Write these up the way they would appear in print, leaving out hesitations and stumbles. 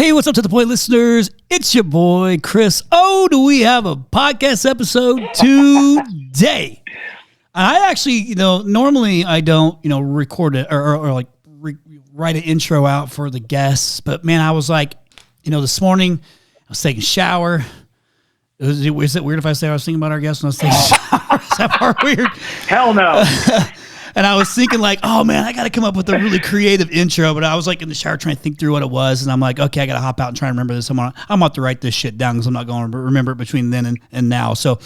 Hey, what's up to the point, listeners? It's your boy, Chris. Oh, do we have a podcast episode today? I actually, normally I don't, record it or write an intro out for the guests. But man, I was like, this morning I was taking a shower. Is it weird if I say I was thinking about our guests when I was taking a shower? Is that part weird? Hell no. And I was thinking like, oh man, I got to come up with a really creative intro. But I was like in the shower trying to think through what it was. And I'm like, okay, I got to hop out and try to remember this. I'm going to have to write this shit down because I'm not going to remember it between then and now. So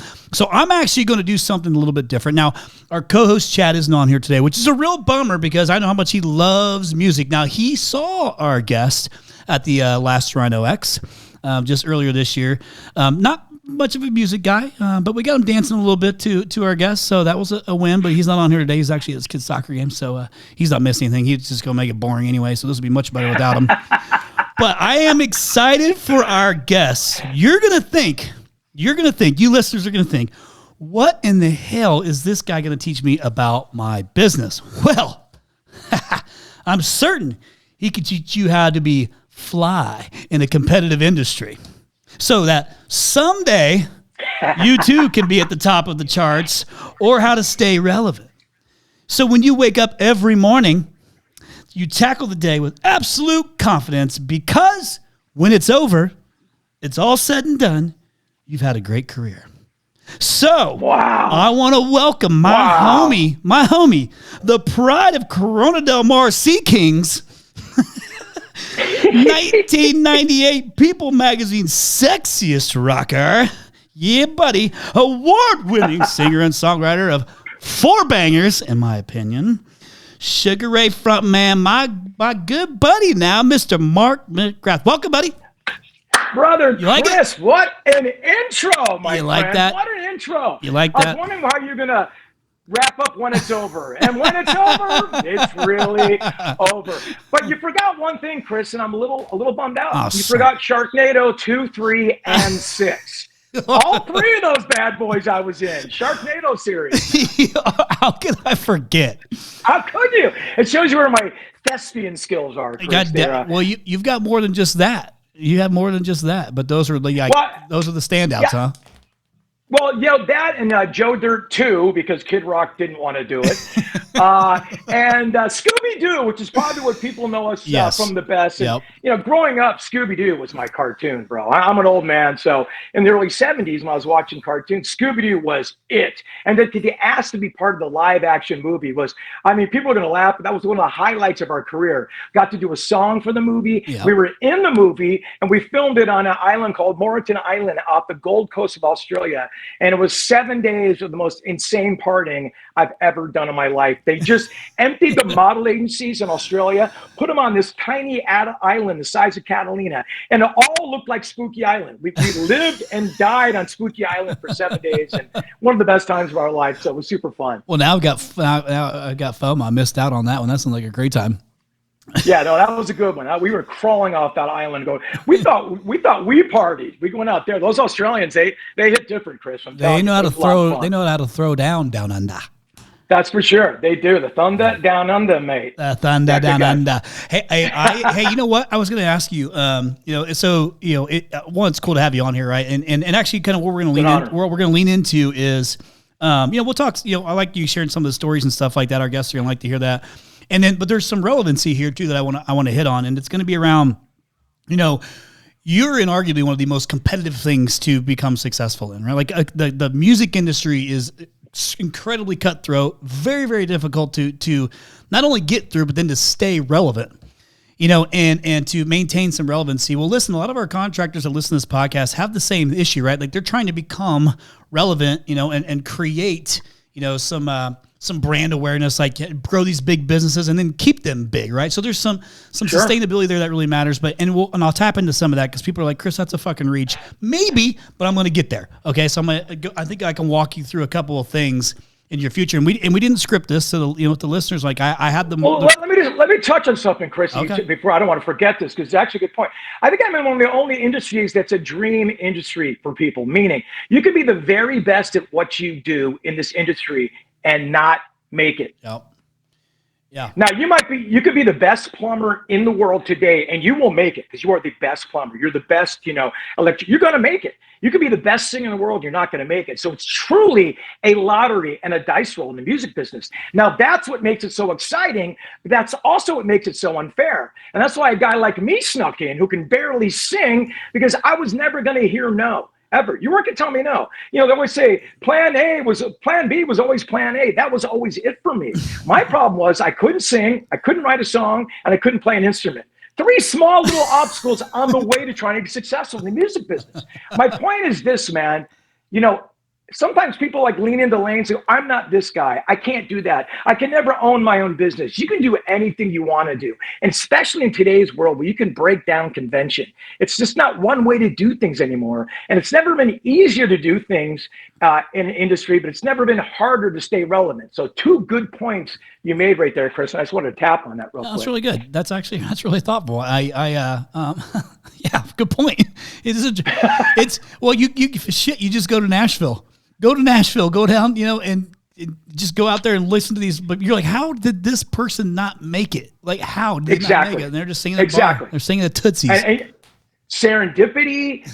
I'm actually going to do something a little bit different. Now, our co-host Chad isn't on here today, which is a real bummer because I know how much he loves music. Now, he saw our guest at the last Rhino X just earlier this year. Not much of a music guy, but we got him dancing a little bit to our guests, so that was a win. But he's not on here today. He's actually at his kid's soccer game, so he's not missing anything. He's just gonna make it boring anyway, so this will be much better without him. But I am excited for our guests. You're gonna think, you listeners are gonna think, what in the hell is this guy gonna teach me about my business? Well, I'm certain he could teach you how to be fly in a competitive industry, so that someday you too can be at the top of the charts, or how to stay relevant. So when you wake up every morning, you tackle the day with absolute confidence because when it's over, it's all said and done, you've had a great career. So wow. I want to welcome my homie, the pride of Corona Del Mar Sea Kings, 1998 People Magazine's Sexiest Rocker. Yeah, buddy. Award-winning singer and songwriter of 4 bangers, in my opinion. Sugar Ray frontman, my good buddy now, Mr. Mark McGrath. Welcome, buddy. Brother you like Chris, it? What an intro, my you friend. Like that? What an intro. You like that? I was wondering how you're going to wrap up when it's over. And when it's over, it's really over. But you forgot one thing, Chris, and I'm a little bummed out. Oh, you forgot Sharknado 2, 3, and 6. All 3 of those bad boys I was in. Sharknado series. How could I forget? How could you? It shows you where my thespian skills are, Chris. Well, you've got more than just that. You have more than just that, but those are the those are the standouts, huh? Well, that and Joe Dirt 2, because Kid Rock didn't want to do it. And Scooby-Doo, which is probably what people know us from the best. And, growing up, Scooby-Doo was my cartoon, bro. I'm an old man, so in the early 70s when I was watching cartoons, Scooby-Doo was it. And then to be asked to be part of the live-action movie was, people are going to laugh, but that was one of the highlights of our career. Got to do a song for the movie. Yep. We were in the movie, and we filmed it on an island called Moreton Island off the Gold Coast of Australia. And it was 7 days of the most insane partying I've ever done in my life. They just emptied the model agencies in Australia, put them on this tiny island the size of Catalina, and it all looked like Spooky Island. We lived and died on Spooky Island for 7 days, and one of the best times of our life. So it was super fun. Well, now I've got FOMO. I missed out on that one. That sounds like a great time. Yeah, no, that was a good one. We were crawling off that island going, we thought we partied. We went out there. Those Australians, they hit different, Chris. They know how to throw. They know how to throw down under. That's for sure. They do. The thunder down under, mate. The thunder down under. Hey, you know what? I was going to ask you. It's cool to have you on here, right? And actually, kind of what we're going to lean into is, we'll talk. I like you sharing some of the stories and stuff like that. Our guests are going to like to hear that. And then, but there's some relevancy here too that I want to hit on, and it's going to be around, you're in arguably one of the most competitive things to become successful in, right? Like the music industry is incredibly cutthroat, very, very difficult to not only get through, but then to stay relevant, and to maintain some relevancy. Well, listen, a lot of our contractors that listen to this podcast have the same issue, right? Like they're trying to become relevant, and create, some brand awareness, like grow these big businesses and then keep them big, right? So there's some sure. sustainability there that really matters. But and I'll tap into some of that because people are like, Chris, that's a fucking reach, maybe, but I'm going to get there. Okay, so I think I can walk you through a couple of things in your future, and we didn't script this, so with the listeners, like I had them. Well, let me touch on something, Chris, okay. Before I don't want to forget this because it's actually a good point. I think I'm in one of the only industries that's a dream industry for people. Meaning, you can be the very best at what you do in this industry and not make it. Yep. Yeah. Now you could be the best plumber in the world today, and you will make it because you are the best plumber. You're the best, electric. You're going to make it. You could be the best singer in the world. You're not going to make it. So it's truly a lottery and a dice roll in the music business. Now that's what makes it so exciting. But that's also what makes it so unfair. And that's why a guy like me snuck in who can barely sing because I was never going to hear no. Ever. You weren't going to tell me no. They always say plan B was always plan A. That was always it for me. My problem was I couldn't sing, I couldn't write a song, and I couldn't play an instrument. 3 small little obstacles on the way to trying to be successful in the music business. My point is this, man. Sometimes people lean into lanes and say, I'm not this guy. I can't do that. I can never own my own business. You can do anything you want to do. And especially in today's world where you can break down convention. It's just not one way to do things anymore. And it's never been easier to do things in the industry, but it's never been harder to stay relevant. So 2 good points you made right there, Chris. And I just wanted to tap on that real quick. That's really good. That's really thoughtful. Yeah, good point. You just go to Nashville. Go down, and just go out there and listen to these. But you're like, how did this person not make it? Like, how did they not make it? And they're just singing the bar. They're singing the Tootsies. And serendipity,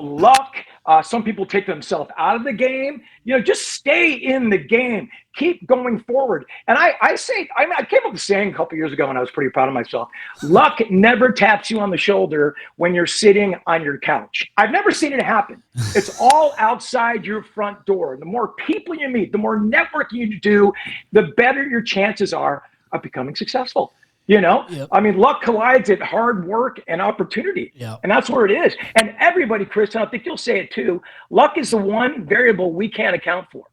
luck. Some people take themselves out of the game. Just stay in the game. Keep going forward. And I came up with a saying a couple years ago, and I was pretty proud of myself. Luck never taps you on the shoulder when you're sitting on your couch. I've never seen it happen. It's all outside your front door. The more people you meet, the more networking you do, the better your chances are of becoming successful. Yep. I mean, luck collides at hard work and opportunity. Yep. And that's where it is. And everybody, Chris, and I think you'll say it too, luck is the one variable we can't account for.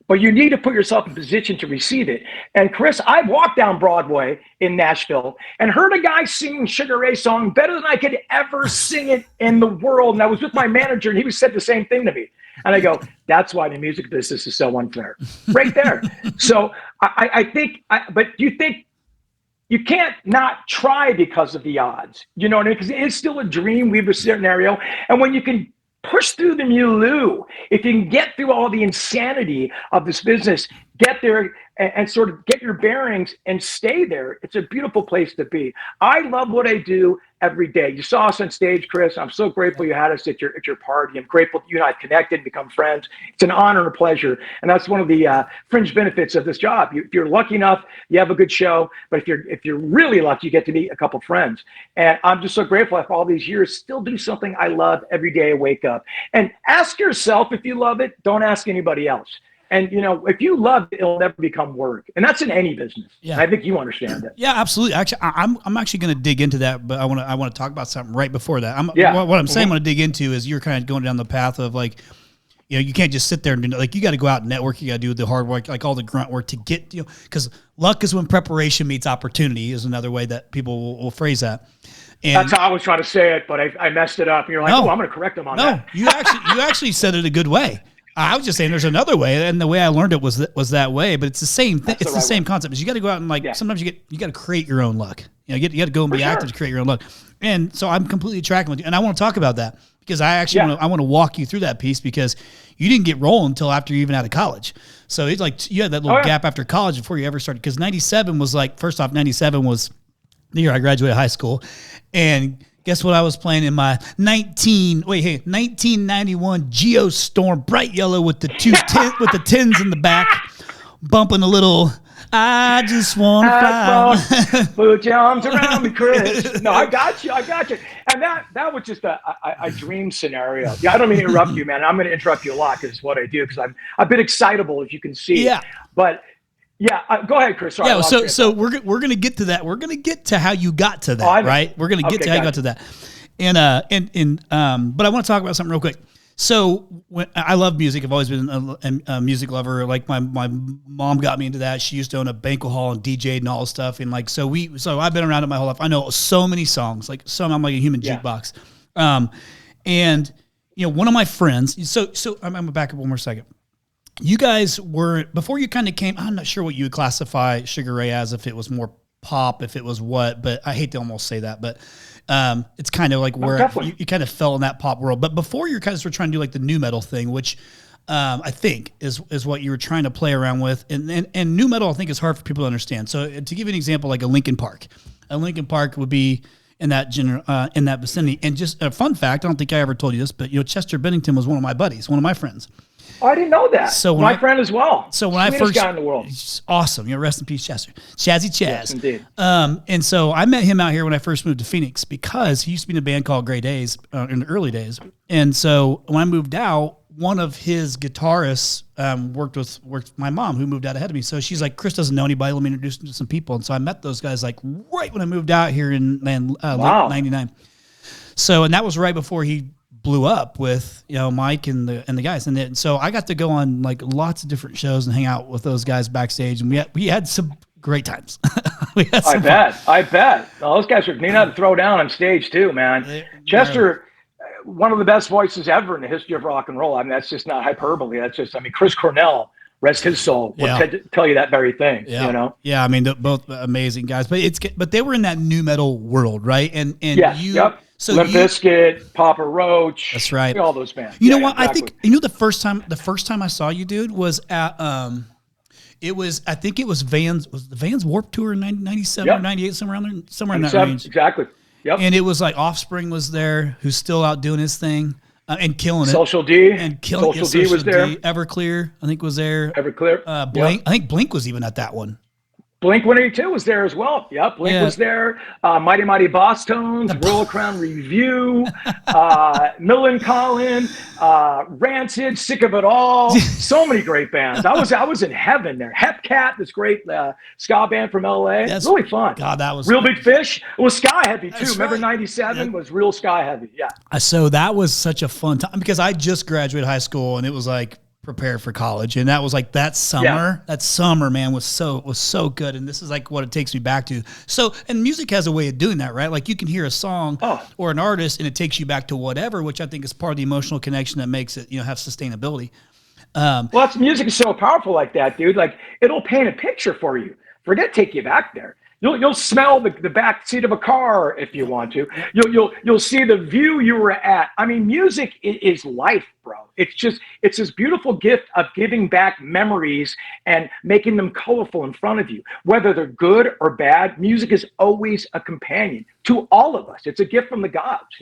But you need to put yourself in position to receive it. And Chris, I walked down Broadway in Nashville and heard a guy singing Sugar Ray song better than I could ever sing it in the world. And I was with my manager and he said the same thing to me. And I go, that's why the music business is so unfair. Right there. So I think, but you think, you can't not try because of the odds. You know what I mean? Because it is still a dream. We have a scenario. And when you can push through the milieu, if you can get through all the insanity of this business, get there and sort of get your bearings and stay there, it's a beautiful place to be. I love what I do every day. You saw us on stage, Chris. I'm so grateful you had us at your party. I'm grateful that you and I connected and become friends. It's an honor and a pleasure. And that's one of the fringe benefits of this job. If you're lucky enough, you have a good show. But if you're really lucky, you get to meet a couple friends. And I'm just so grateful after all these years, still do something I love every day I wake up. And ask yourself if you love it. Don't ask anybody else. And, if you love it, it'll never become work. And that's in any business. Yeah. I think you understand that. Yeah, absolutely. Actually, I'm actually going to dig into that, but I want to talk about something right before that. What I'm saying I want to dig into is you're kind of going down the path of you can't just sit there and do, you got to go out and network. You got to do the hard work, all the grunt work to get, because luck is when preparation meets opportunity is another way that people will phrase that. And that's how I was trying to say it, but I messed it up. And you're like, I'm going to correct them on that. No, you actually said it a good way. I was just saying there's another way, and the way I learned it was that way. But it's the same thing. It's the same concept. Is you got to go out and sometimes you got to create your own luck. You got to go and be active to create your own luck. And so I'm completely tracking with you, and I want to talk about that because I actually want to walk you through that piece because you didn't get rolling until after you even out of college. So it's you had that little gap after college before you ever started. Because 97 was first off, 97 was the year I graduated high school, and guess what I was playing in my 1991 Geostorm, bright yellow with the with the tins in the back, bumping a little. I just want to fly. Put your arms around me, Chris. No, I got you. And that was just a dream scenario. Yeah, I don't mean to interrupt you, man. I'm going to interrupt you a lot because it's what I do. Because I'm a bit excitable, as you can see. Yeah. But. Yeah, go ahead, Chris. Sorry, so we're going to get to that. We're going to get to how you got to that, right? We're going to get to how you got to that. But I want to talk about something real quick. So I love music. I've always been a music lover. My mom got me into that. She used to own a banquet hall and DJ'd and all this stuff. And so I've been around it my whole life. I know so many songs. I'm like a human jukebox. And one of my friends. So I'm gonna back up one more second. You guys were, before you kind of came, I'm not sure what you would classify Sugar Ray as, if it was more pop, if it was what, but I hate to almost say that, but it's kind of where you kind of fell in that pop world. But before you guys were trying to do the new metal thing, which I think is what you were trying to play around with. And new metal, I think, is hard for people to understand. So to give you an example, like a Linkin Park would be in that in that vicinity. And just a fun fact, I don't think I ever told you this, but Chester Bennington was one of my buddies, one of my friends. Oh, I didn't know that. So my friend as well. So when I first guy in the world, awesome. Rest in peace, Chester. Chazzy Chaz. Yes, indeed. And so I met him out here when I first moved to Phoenix because he used to be in a band called Grey Days in the early days. And so when I moved out, one of his guitarists worked with my mom, who moved out ahead of me. So she's like, Chris doesn't know anybody. Let me introduce him to some people. And so I met those guys like right when I moved out here in late 99. So, and that was right before he blew up with Mike and the guys, and so I got to go on like lots of different shows and hang out with those guys backstage, and we had some great times. I bet. Well, those guys knew how to throw down on stage too, man. Chester, one of the best voices ever in the history of rock and roll. I mean, that's just not hyperbole. That's just, Chris Cornell, rest his soul, would tell you that very thing. Yeah. Yeah, I mean, both amazing guys, but they were in that new metal world, right? And So Limp Bizkit, Papa Roach. That's right. All those bands. You know what? Exactly. I think the first time I saw you, dude, was at I think it was the Vans Warped Tour in 97 or 98, somewhere in that range. Exactly. Yep. And it was like Offspring was there, who's still out doing his thing and killing it. Social D. And killing it. Social D was there. Everclear, I think, was there. Everclear. Blink. I think Blink was even at that one. Blink-182 was there as well. Yep, Blink was there. Mighty Mighty Boss Tones, Royal Crown Review, Millencolin, Rancid, Sick of It All. So many great bands. I was in heaven there. Hepcat, this great ska band from LA. Really fun. God, that was Real Big Fish. It was Sky Heavy too. Remember '97 was real Sky Heavy. Yeah. So that was such a fun time because I just graduated high school and it was like prepare for college, and that was like that summer man was so good, and this is like what it takes me back to. So, and music has a way of doing that, right? Like you can hear a song or an artist and it takes you back to whatever, which I think is part of the emotional connection that makes it have sustainability. Well, music is so powerful like that, dude. Like it'll paint a picture for you. Forget take you back there. You'll smell the back seat of a car if you want to. You'll see the view you were at. I mean, music is life, bro. It's this beautiful gift of giving back memories and making them colorful in front of you. Whether they're good or bad, music is always a companion to all of us. It's a gift from the gods,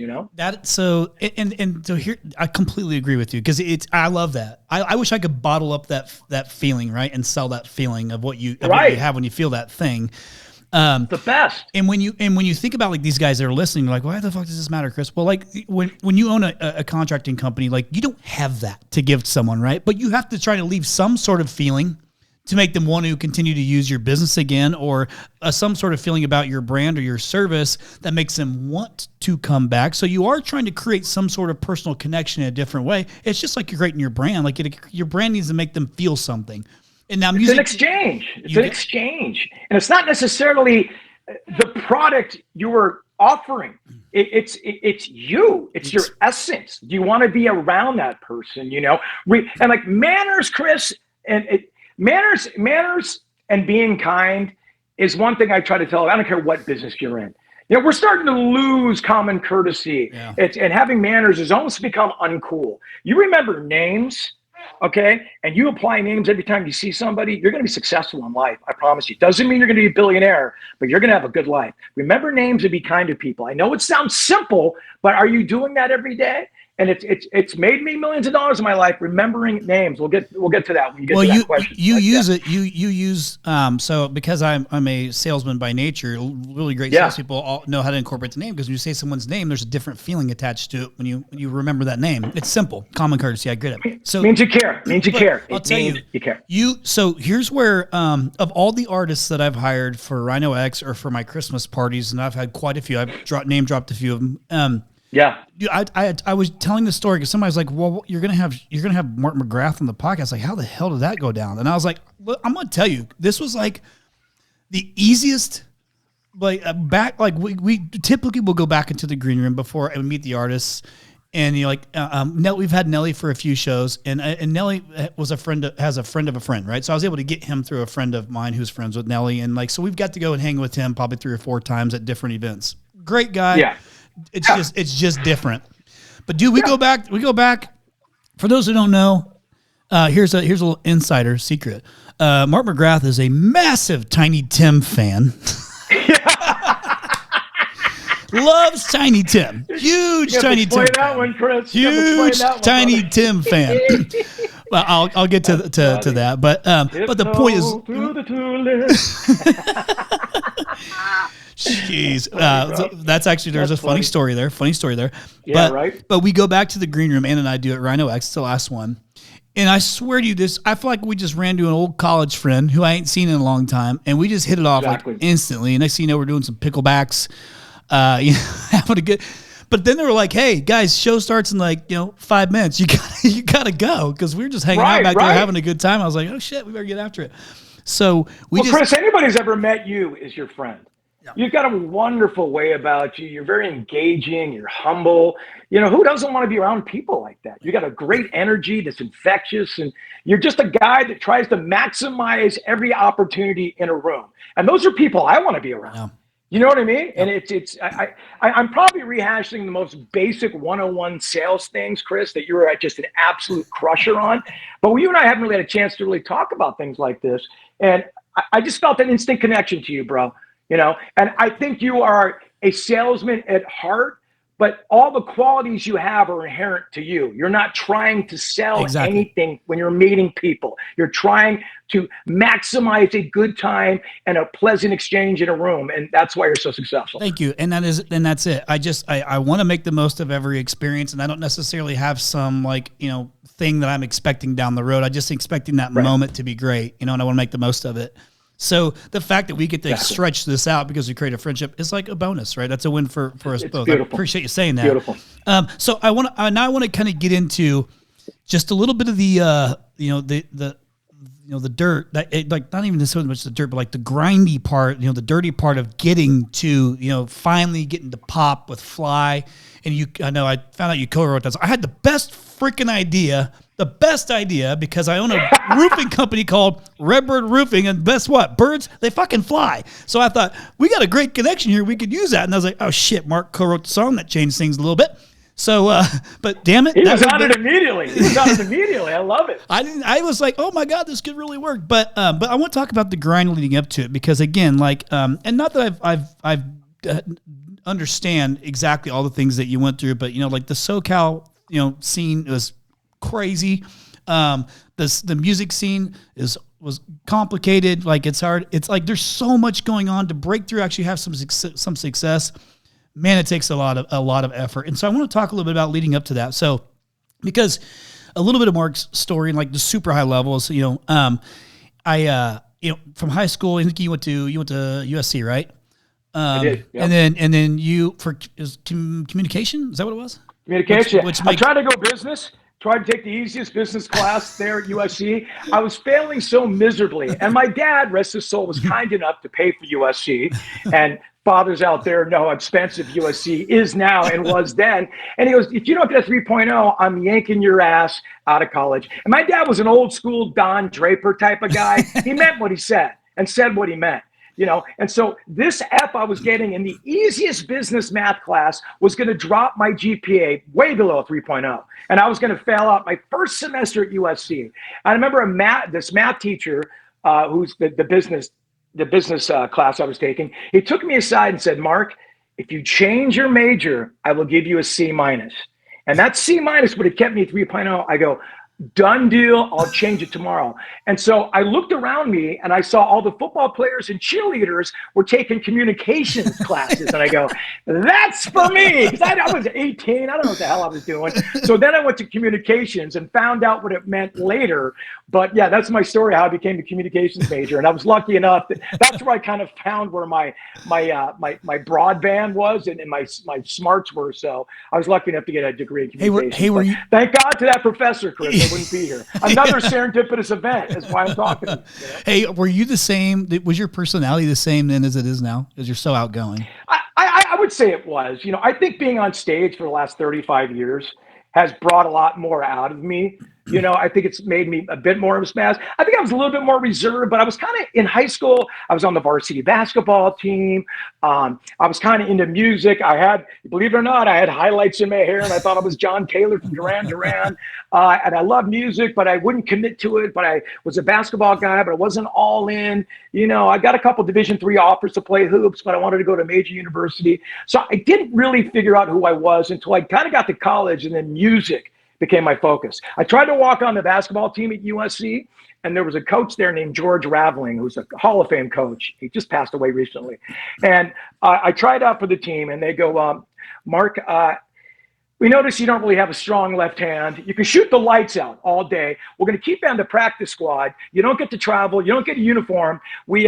So here, I completely agree with you because I love that. I wish I could bottle up that feeling, right, and sell that feeling of what you have when you feel that thing. The best. And when you think about like these guys that are listening, you're like, why the fuck does this matter, Chris? Well, like when you own a contracting company, like you don't have that to give to someone, right? But you have to try to leave some sort of feeling to make them want to continue to use your business again, or some sort of feeling about your brand or your service that makes them want to come back. So you are trying to create some sort of personal connection in a different way. It's just like you're creating your brand. Like your brand needs to make them feel something. And now music, it's an exchange. And it's not necessarily the product you were offering. It's you. It's your essence. Do you want to be around that person? And like manners, Chris, and manners and being kind is one thing I try to tell. I don't care what business you're in. We're starting to lose common courtesy. Yeah. And having manners has almost become uncool. You remember names. Okay. And you apply names every time you see somebody, you're going to be successful in life. I promise you. Doesn't mean you're going to be a billionaire, but you're going to have a good life. Remember names and be kind to people. I know it sounds simple, but are you doing that every day? And it's made me millions of dollars in my life remembering names. We'll get to that when you get to that question. You use so because I'm a salesman by nature, really great salespeople all know how to incorporate the name, because when you say someone's name, there's a different feeling attached to it when you remember that name. It's simple, common courtesy. I get it. So means you care. I'll tell you care. So here's where of all the artists that I've hired for Rhino X or for my Christmas parties, and I've had quite a few. I've name dropped a few of them. Yeah, I was telling the story because somebody was like, "Well, you're gonna have Mark McGrath on the podcast." Like, how the hell did that go down? And I was like, well, "I'm gonna tell you, this was like the easiest." Like we typically will go back into the green room before and meet the artists, and we've had Nelly for a few shows, and Nelly has a friend of a friend, right? So I was able to get him through a friend of mine who's friends with Nelly, and so we've got to go and hang with him probably 3 or 4 times at different events. Great guy. Yeah. It's just different. But dude, we go back. For those who don't know, Here's a little insider secret. Mark McGrath is a massive Tiny Tim fan. Loves Tiny Tim. Huge Tiny Tim. That one, Chris. Huge Tiny Tim fan. Well, I'll get to that, but the point is. Through the tulips. Jeez, that's actually there's a funny story there. Yeah, right. But we go back to the green room. Ann and I do it. Rhino X, the last one. And I swear to you, I feel like we just ran to an old college friend who I ain't seen in a long time, and we just hit it off like instantly. And next thing you know, we're doing some picklebacks, having a good. But then they were like, "Hey guys, show starts in 5 minutes. You gotta go," because we were just hanging out back there having a good time. I was like, "Oh shit, we better get after it." So Chris, anybody who's ever met you is your friend. Yeah. You've got a wonderful way about you. You're very engaging. You're humble. Who doesn't want to be around people like that? You got a great energy that's infectious, and you're just a guy that tries to maximize every opportunity in a room. And those are people I want to be around. Yeah. You know what I mean? Yeah. And I'm probably rehashing the most basic 101 sales things, Chris, that you're just an absolute crusher on. But you and I haven't really had a chance to really talk about things like this. And I just felt an instant connection to you, bro. And I think you are a salesman at heart, but all the qualities you have are inherent to you. You're not trying to sell anything when you're meeting people. You're trying to maximize a good time and a pleasant exchange in a room. And that's why you're so successful. Thank you. And that's it. I want to make the most of every experience, and I don't necessarily have some thing that I'm expecting down the road. I just expecting that moment to be great, and I want to make the most of it. So the fact that we get to stretch this out because we create a friendship is like a bonus, right? That's a win for us both. Beautiful. I appreciate you saying that. Beautiful. So I want to kind of get into just a little bit of the the dirt, not even so much the dirt, but like the grindy part, the dirty part of getting to, finally getting to pop with Fly. And I know I found out you co-wrote that. So I had the best idea because I own a roofing company called Redbird Roofing, and guess what? Birds, they fucking fly. So I thought, we got a great connection here. We could use that. And I was like, oh shit, Mark co-wrote the song. That changed things a little bit. So, but damn it. He was on it immediately. I love it. I was like, oh my God, this could really work. But I want to talk about the grind leading up to it because again, and not that I've understand exactly all the things that you went through, but like the SoCal, scene was crazy. The music scene was complicated. Like it's hard. It's like there's so much going on to break through. Actually, have some success. Man, it takes a lot of effort. And so I want to talk a little bit about leading up to that. So because a little bit of Mark's story and like the super high levels, I from high school, I think you went to USC, right? I did. Yep. And then you communication. Is that what it was? Communication. I tried to go business. Tried to take the easiest business class there at USC. I was failing so miserably. And my dad, rest his soul, was kind enough to pay for USC. And fathers out there know how expensive USC is now and was then. And he goes, if you don't get a 3.0, I'm yanking your ass out of college. And my dad was an old school Don Draper type of guy. He meant what he said and said what he meant. And so this F I was getting in the easiest business math class was going to drop my GPA way below 3.0. And I was going to fail out my first semester at USC. I remember this math teacher, who's the business class I was taking, he took me aside and said, Mark, if you change your major, I will give you a C-. And that C- would have kept me 3.0. I go, done deal. I'll change it tomorrow. And so I looked around me and I saw all the football players and cheerleaders were taking communications classes. And I go, that's for me. Because I was 18. I don't know what the hell I was doing. So then I went to communications and found out what it meant later. But yeah, that's my story, how I became a communications major. And I was lucky enough that's where I kind of found where my broadband was and my smarts were. So I was lucky enough to get a degree in communications. Thank God to that professor, Chris. I wouldn't be here. Another serendipitous event is why I'm talking to you. Hey, were you the same? Was your personality the same then as it is now? Because you're so outgoing. I would say it was. I think being on stage for the last 35 years has brought a lot more out of me I think it's made me a bit more of a smash. I think I was a little bit more reserved, but I was kind of in high school. I was on the varsity basketball team. I was kind of into music. I had, believe it or not, I had highlights in my hair, and I thought I was John Taylor from Duran Duran. And I loved music, but I wouldn't commit to it. But I was a basketball guy, but I wasn't all in. I got a couple Division III offers to play hoops, but I wanted to go to a major university. So I didn't really figure out who I was until I kind of got to college, and then music became my focus. I tried to walk on the basketball team at USC, and there was a coach there named George Raveling, who's a Hall of Fame coach. He just passed away recently. And I tried out for the team, and they go, Mark, we notice you don't really have a strong left hand. You can shoot the lights out all day. We're going to keep you on the practice squad. You don't get to travel. You don't get a uniform. We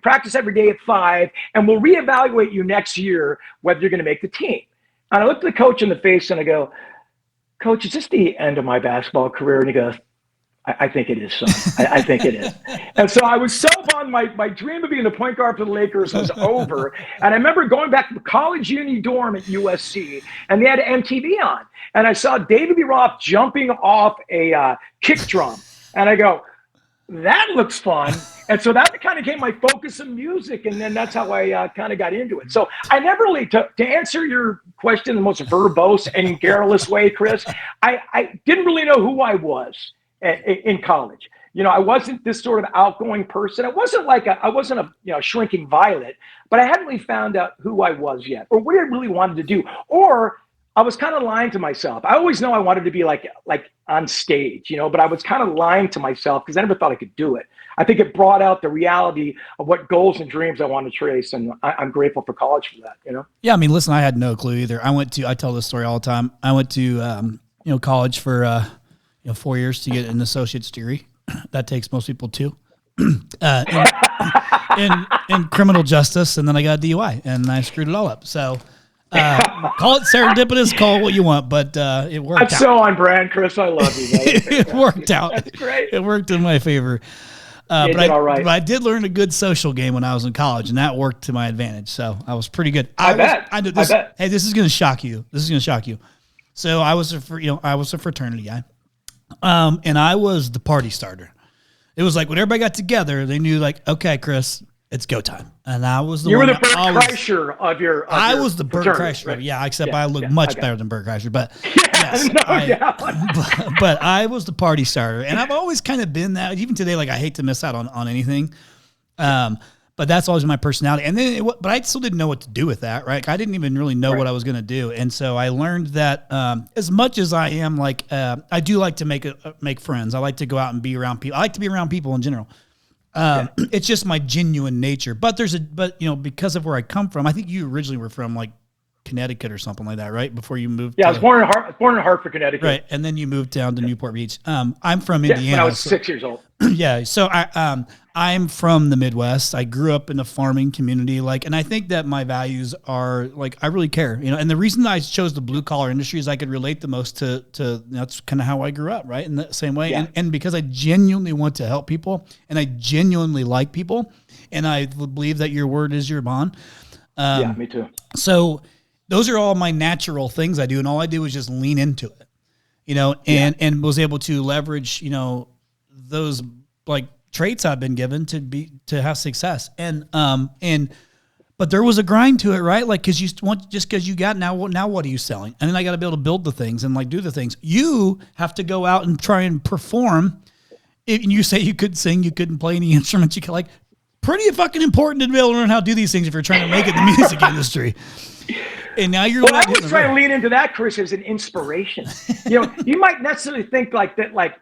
practice every day at 5, and we'll reevaluate you next year whether you're going to make the team. And I looked the coach in the face, and I go, Coach, is this the end of my basketball career? And he goes, I think it is, son. I think it is. And so I was so bummed. My dream of being the point guard for the Lakers was over. And I remember going back to the college uni dorm at USC, and they had MTV on. And I saw David Lee Roth jumping off a kick drum. And I go, that looks fun. And so that kind of became my focus in music. And then that's how I kind of got into it. So I never really, to answer your question in the most verbose and garrulous way, Chris, I didn't really know who I was in college. I wasn't this sort of outgoing person. I wasn't a shrinking violet, but I hadn't really found out who I was yet, or what I really wanted to do. Or I was kind of lying to myself. I always know I wanted to be like on stage, but I was kind of lying to myself because I never thought I could do it. I think it brought out the reality of what goals and dreams I want to trace. And I'm grateful for college for that, Yeah. I mean, listen, I had no clue either. I tell this story all the time. I went to, college for, 4 years to get an associate's degree. That takes most people 2. In criminal justice. And then I got a DUI and I screwed it all up. So, call it serendipitous, call it what you want, but it worked out. That's so on brand, Chris. I love you. It worked out. That's great. It worked in my favor. But I did learn a good social game when I was in college, and that worked to my advantage. So I was pretty good. I bet. Hey, this is going to shock you. So I was a fraternity guy, and I was the party starter. It was like when everybody got together, they knew like, okay, Chris, it's go time. And I was the one. You were the Bert Kreischer of your. I was the Bert Kreischer, right? Yeah. Except I look much better than Bert Kreischer, but yes, but I was the party starter, and I've always kind of been that. Even today, like I hate to miss out on anything, but that's always my personality. And then, but I still didn't know what to do with that, right? I didn't even really know what I was going to do, and so I learned that as much as I am like, I do like to make friends. I like to go out and be around people. I like to be around people in general. It's just my genuine nature, but because of where I come from, I think you originally were from like Connecticut or something like that, right? Before you moved. Yeah, I was born in Hartford, Connecticut. Right. And then you moved down to Newport Beach. I'm from Indiana. When I was 6 years old. Yeah. So I'm from the Midwest. I grew up in a farming community, and I think that my values are I really care, and the reason I chose the blue collar industry is I could relate the most to that's kind of how I grew up, right? In the same way. Yeah. And because I genuinely want to help people and I genuinely like people and I believe that your word is your bond. Yeah, me too. So those are all my natural things I do. And all I do is just lean into it, and was able to leverage, those traits I've been given to have success. But there was a grind to it, right? Cause cause you got now what are you selling? And then I got to be able to build the things and do the things. You have to go out and try and perform. And you say you couldn't sing, you couldn't play any instruments. You could pretty fucking important to be able to learn how to do these things if you're trying to make it in the music industry. And now you're. Well, I was trying to lean into that, Chris, as an inspiration. You might necessarily think that,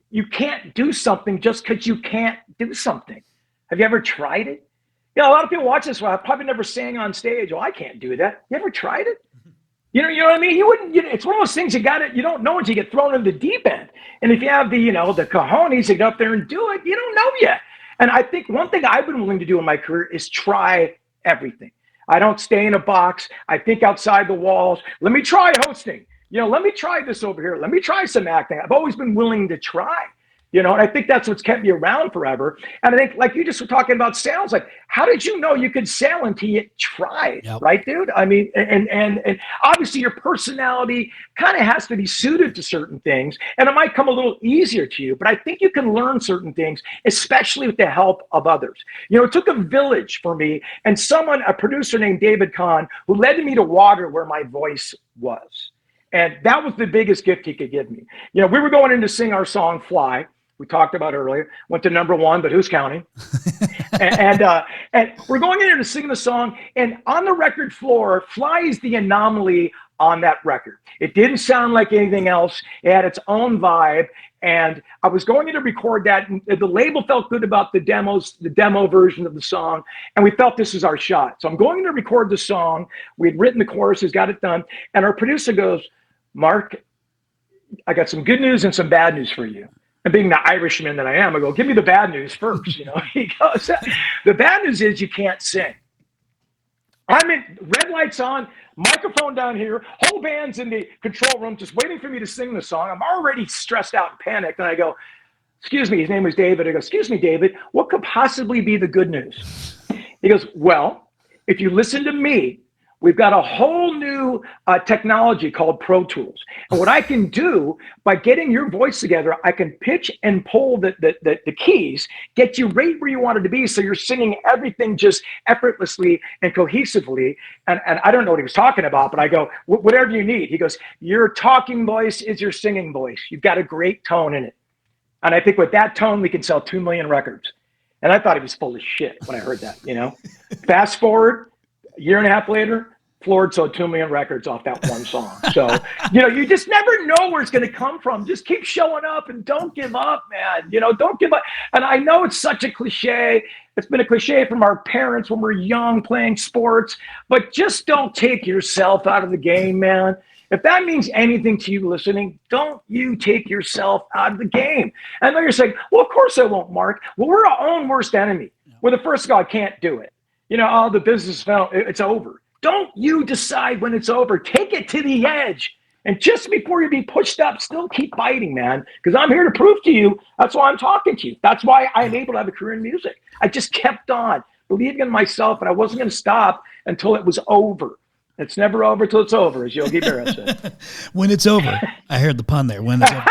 you can't do something just because you can't do something. Have you ever tried it? A lot of people watch this. Well, I probably never sang on stage. Oh, I can't do that. You ever tried it? You know what I mean? You wouldn't. It's one of those things you don't know until you get thrown into the deep end. And if you have the the cojones to get up there and do it, you don't know yet. And I think one thing I've been willing to do in my career is try everything. I don't stay in a box. I think outside the walls. Let me try hosting. Let me try this over here. Let me try some acting. I've always been willing to try. And I think that's what's kept me around forever. And I think, like you just were talking about sales, like, how did you know you could sell until you tried, right, dude? I mean, and obviously your personality kind of has to be suited to certain things, and it might come a little easier to you, but I think you can learn certain things, especially with the help of others. It took a village for me, and a producer named David Kahn, who led me to water where my voice was. And that was the biggest gift he could give me. We were going in to sing our song Fly. We talked about earlier, went to #1, but who's counting? and we're going in there to sing the song. And on the record floor, Fly is the anomaly on that record. It didn't sound like anything else. It had its own vibe. And I was going in to record that. And the label felt good about the demo version of the song. And we felt this is our shot. So I'm going in to record the song. We had written the choruses, got it done. And our producer goes, Mark, I got some good news and some bad news for you. And being the Irishman that I am, I go, give me the bad news first. He goes, the bad news is you can't sing. I'm in, red lights on, microphone down here, whole band's in the control room just waiting for me to sing the song. I'm already stressed out and panicked. And I go, excuse me, his name was David. I go, excuse me, David, what could possibly be the good news? He goes, well, if you listen to me, we've got a whole new technology called Pro Tools. And what I can do by getting your voice together, I can pitch and pull the keys, get you right where you wanted to be. So you're singing everything just effortlessly and cohesively. And I don't know what he was talking about, but I go, whatever you need. He goes, your talking voice is your singing voice. You've got a great tone in it. And I think with that tone, we can sell 2 million records. And I thought he was full of shit when I heard that, Fast forward, a year and a half later, Floyd sold 2 million records off that one song. So, you just never know where it's going to come from. Just keep showing up and don't give up, man. Don't give up. And I know it's such a cliche. It's been a cliche from our parents when we're young playing sports, but just don't take yourself out of the game, man. If that means anything to you listening, don't you take yourself out of the game. And I know you're saying, well, of course I won't, Mark. Well, we're our own worst enemy. We're the first guy can't do it. The business fell, it's over. Don't you decide when it's over. Take it to the edge. And just before you be pushed up, still keep fighting, man. Because I'm here to prove to you, that's why I'm talking to you. That's why I'm able to have a career in music. I just kept on believing in myself, and I wasn't going to stop until it was over. It's never over till it's over, as Yogi Berra said. When it's over. I heard the pun there. When it's over.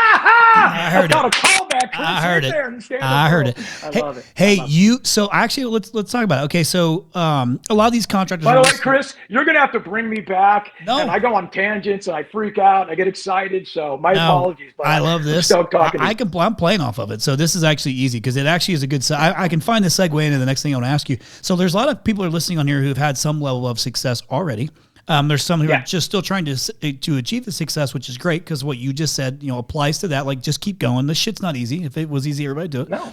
I heard it. A callback. I heard it. I heard it. I love it. Hey, so actually, let's talk about it. Okay, so a lot of these contractors. By the way, Chris, you're gonna have to bring me back. No. And I go on tangents and I freak out. And I get excited. So my apologies. But I love this. I'm playing off of it. So this is actually easy because it actually is a good. I can find the segue into the next thing I want to ask you. So there's a lot of people who are listening on here who have had some level of success already. There's some who are just still trying to achieve the success, which is great because what you just said, applies to that. Like, just keep going. This shit's not easy. If it was easy, everybody do it. No.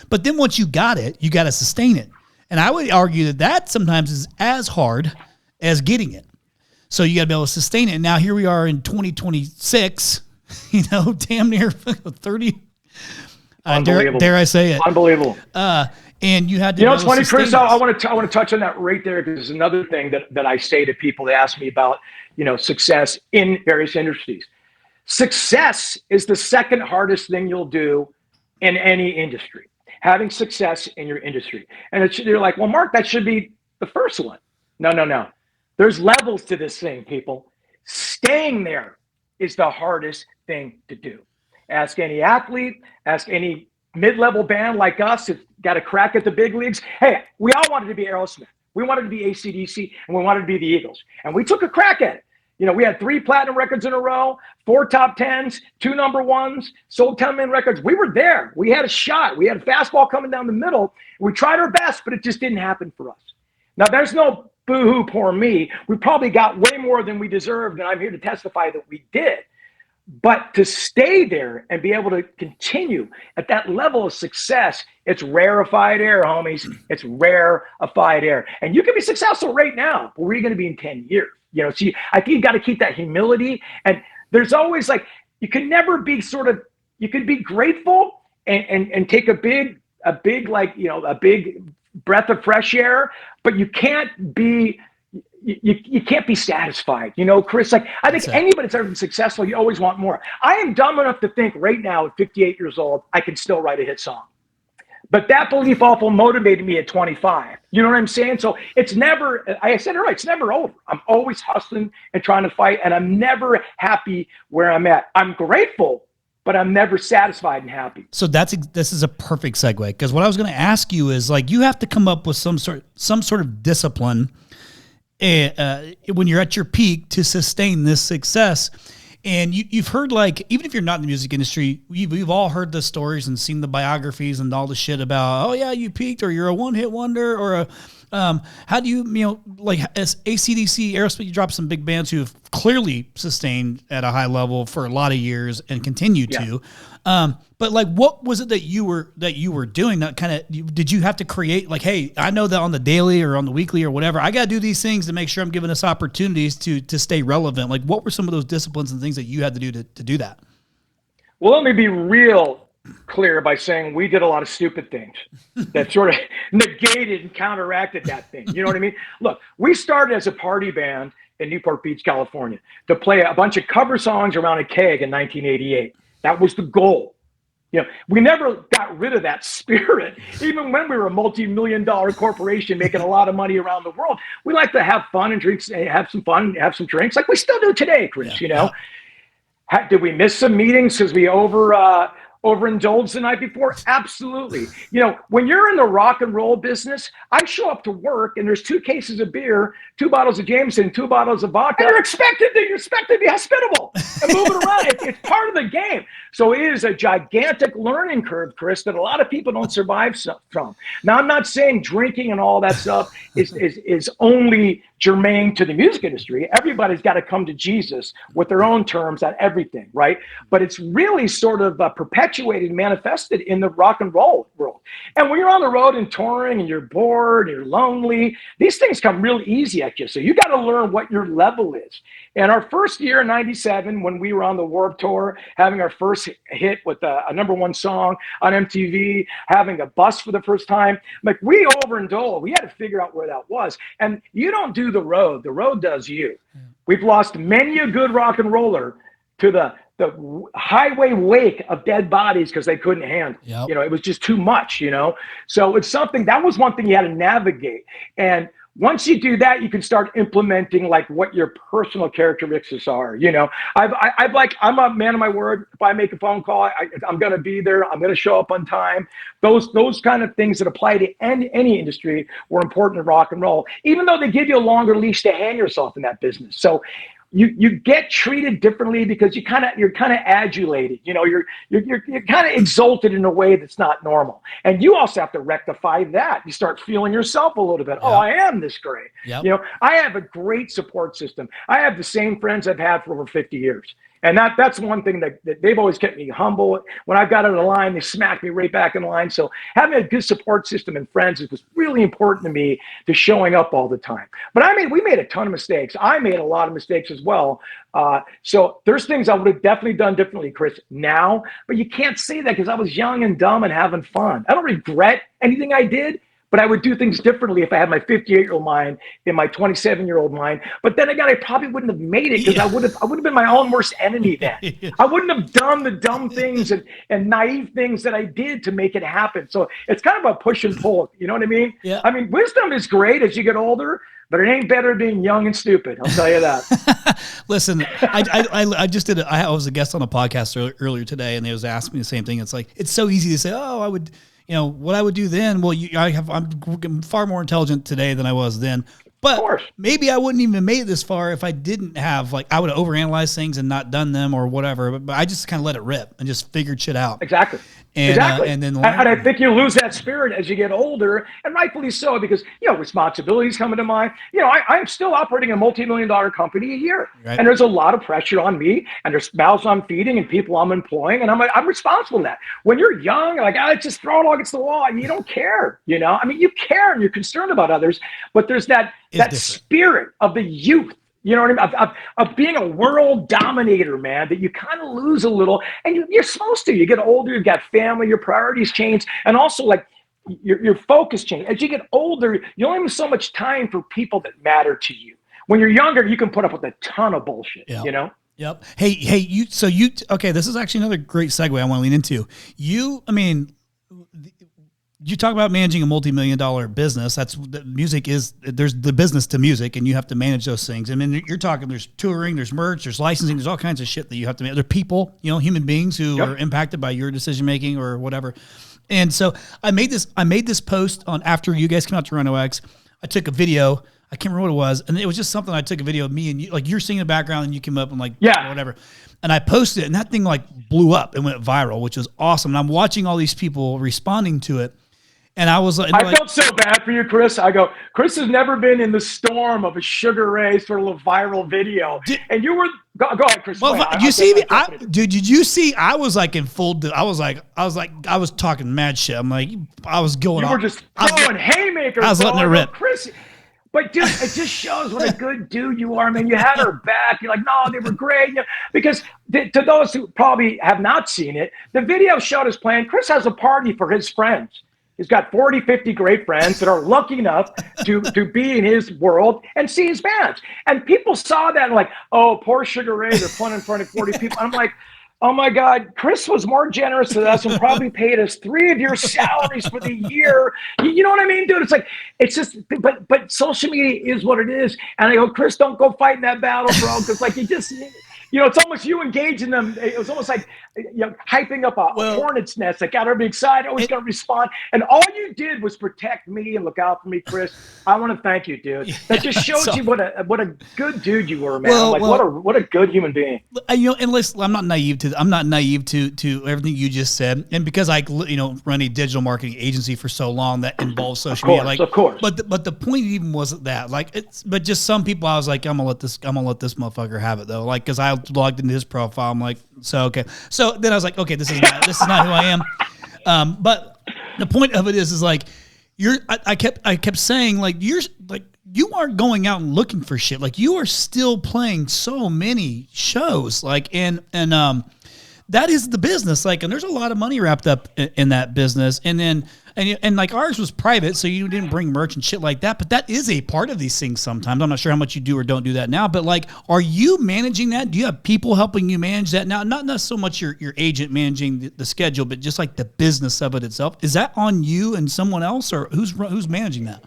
But then once you got it, you got to sustain it. And I would argue that sometimes is as hard as getting it. So you got to be able to sustain it. And now here we are in 2026, damn near 30. Dare I say it? Unbelievable. And you had to. It's funny, Chris. I want to touch on that right there because it's another thing that I say to people that ask me about, success in various industries. Success is the second hardest thing you'll do in any industry. Having success in your industry, and you're like, well, Mark, that should be the first one. No. There's levels to this thing, people. Staying there is the hardest thing to do. Ask any athlete. Ask any mid-level band like us that got a crack at the big leagues. Hey, we all wanted to be Aerosmith. We wanted to be AC/DC, and we wanted to be the Eagles. And we took a crack at it. We had 3 platinum records in a row, 4 top 10s, 2 number 1s, sold 10 million records. We were there. We had a shot. We had a fastball coming down the middle. We tried our best, but it just didn't happen for us. Now, there's no boo-hoo, poor me. We probably got way more than we deserved, and I'm here to testify that we did. But to stay there and be able to continue at that level of success, it's rarefied air, homies. It's rarefied air. And you can be successful right now, but where are you going to be in 10 years? So I think you got to keep that humility. And there's always you can never be you can be grateful and take a big breath of fresh air, but you can't be you can't be satisfied, Chris. Like, I think anybody that's ever been successful, you always want more. I am dumb enough to think right now at 58 years old, I can still write a hit song. But that belief also motivated me at 25. You know what I'm saying? So it's never, I said earlier, it's never over. I'm always hustling and trying to fight, and I'm never happy where I'm at. I'm grateful, but I'm never satisfied and happy. So this is a perfect segue, because what I was going to ask you is, like, you have to come up with some sort of discipline when you're at your peak to sustain this success. And you've heard, like, even if you're not in the music industry, we've all heard the stories and seen the biographies and all the shit about, oh yeah, you peaked, or you're a one-hit wonder, or how do you like, as AC/DC, Aerosmith, you dropped some big bands who have clearly sustained at a high level for a lot of years and continue to. But like, what was it that you were doing that kind of, did you have to create, like, hey, I know that on the daily or on the weekly or whatever, I got to do these things to make sure I'm giving us opportunities to stay relevant. Like, what were some of those disciplines and things that you had to do to do that? Well, let me be real clear by saying we did a lot of stupid things that sort of negated and counteracted that thing. You know what I mean? Look, we started as a party band in Newport Beach, California, to play a bunch of cover songs around a keg in 1988. That was the goal. We never got rid of that spirit. Even when we were a multi-million-dollar corporation making a lot of money around the world, we like to have fun and drinks, have some fun, have some drinks, like we still do today, Chris. Did we miss some meetings because we overindulged the night before? Absolutely. When you're in the rock and roll business, I show up to work and there's 2 cases of beer, 2 bottles of Jameson, 2 bottles of vodka. And you're expected to be hospitable and moving around. It's part of the game. So it is a gigantic learning curve, Chris, that a lot of people don't survive from. Now, I'm not saying drinking and all that stuff is only germane to the music industry. Everybody's got to come to Jesus with their own terms on everything, right? But it's really sort of perpetuated and manifested in the rock and roll world. And when you're on the road and touring and you're bored, you're lonely, these things come real easy at you. So you got to learn what your level is. And our first year in 97, when we were on the Warped Tour, having our first hit with a #1 song on MTV, having a bus for the first time, like, we overindulged. We had to figure out where that was. And you don't do the road does you. We've lost many a good rock and roller to the highway wake of dead bodies because they couldn't handle. Yep. It was just too much. So it's something, that was one thing you had to navigate. And once you do that, you can start implementing, like, what your personal characteristics are. I'm a man of my word. If I make a phone call, I'm going to be there. I'm going to show up on time. Those kind of things that apply to any industry were important in rock and roll, even though they give you a longer leash to hang yourself in that business. So you get treated differently because you're kind of adulated. You're kind of exalted in a way that's not normal. And you also have to rectify that. You start feeling yourself a little bit. Yeah. Oh, I am this great. Yep. I have a great support system. I have the same friends I've had for over 50 years. And that's one thing that they've always kept me humble. When I've got out of line, they smack me right back in line. So having a good support system and friends was really important to me to showing up all the time. But we made a ton of mistakes. I made a lot of mistakes as well. So there's things I would have definitely done differently, Chris, now. But you can't say that because I was young and dumb and having fun. I don't regret anything I did. But I would do things differently if I had my 58-year-old mind in my 27-year-old mind. But then again, I probably wouldn't have made it because I would have been my own worst enemy then. I wouldn't have done the dumb things and naive things that I did to make it happen. So it's kind of a push and pull. You know what I mean? Yeah. Wisdom is great as you get older, but it ain't better being young and stupid. I'll tell you that. Listen, I just did it. I was a guest on a podcast earlier today, and they was asking me the same thing. It's like, it's so easy to say, oh, I would. What I would do then, well, I'm far more intelligent today than I was then. But maybe I wouldn't even have made it this far if I didn't have, like, I would have overanalyzed things and not done them or whatever. But I just kind of let it rip and just figured shit out. Exactly. And I think you lose that spirit as you get older, and rightfully so, because, responsibilities coming to mind. I'm still operating a multi-million-dollar company a year. Right. And there's a lot of pressure on me, and there's mouths I'm feeding and people I'm employing, and I'm responsible for that. When you're young, like, I just throw it all against the wall, and you don't care, you care and you're concerned about others, but there's that spirit of the youth. You know what I mean? Of being a world dominator, man, that you kind of lose a little, and you're supposed to. You get older, you've got family, your priorities change, and also, like, your focus change. As you get older, you only have so much time for people that matter to you. When you're younger, you can put up with a ton of bullshit, you know? Yep. Hey, okay, this is actually another great segue I want to lean into. You talk about managing a multi-million-dollar business. There's the business to music, and you have to manage those things. I mean, you're talking, there's touring, there's merch, there's licensing, there's all kinds of shit that you have to manage. There are people, human beings who are impacted by your decision-making or whatever. And so I made this post on after you guys came out to Run OX. I took a video. I can't remember what it was. And it was just something I took a video of me and you, like you're singing in the background and you came up and whatever. And I posted it and that thing like blew up and went viral, which was awesome. And I'm watching all these people responding to it. And I was like, I felt so bad for you, Chris. I go, Chris has never been in the storm of a Sugar Ray sort of viral video. And you were, go ahead, Chris. Well, you see me? Did you see? I was like in full, I was talking mad shit. I'm like, I was going off. You were just throwing haymakers. I was letting it rip. Chris, but dude, it just shows what a good dude you are, man. You had her back. You're like, no, they were great. Because to those who probably have not seen it, the video showed us playing. Chris has a party for his friends. He's got 40, 50 great friends that are lucky enough to be in his world and see his bands. And people saw that and like, oh, poor Sugar Ray, they're playing in front of 40 people. I'm like, oh my God, Chris was more generous to us and probably paid us 3 of your salaries for the year. You know what I mean, dude? It's like, it's just, but social media is what it is. And I go, Chris, don't go fight in that battle, bro. Because like, it's almost you engaging them. It was almost like hyping up a hornet's nest. Like, got everybody excited. Oh, he's going to respond. And all you did was protect me and look out for me, Chris. I want to thank you, dude. That just shows you what a good dude you were, man. What a good human being. And listen, I'm not naive to everything you just said. And because I run a digital marketing agency for so long that involves social media, of course. But the point even wasn't that. But just some people, I was like, I'm gonna let this motherfucker have it though. Like, because I logged into his profile. I'm like, okay. So then I was like, okay, this is not who I am. But the point of it is like, I kept saying like, you aren't going out and looking for shit. Like, you are still playing so many shows. Like, and that is the business. Like, and there's a lot of money wrapped up in that business. And then, and like ours was private, so you didn't bring merch and shit like that. But that is a part of these things sometimes. I'm not sure how much you do or don't do that now. But like, are you managing that? Do you have people helping you manage that now? Not so much your agent managing the schedule, but just like the business of it itself. Is that on you and someone else, or who's managing that?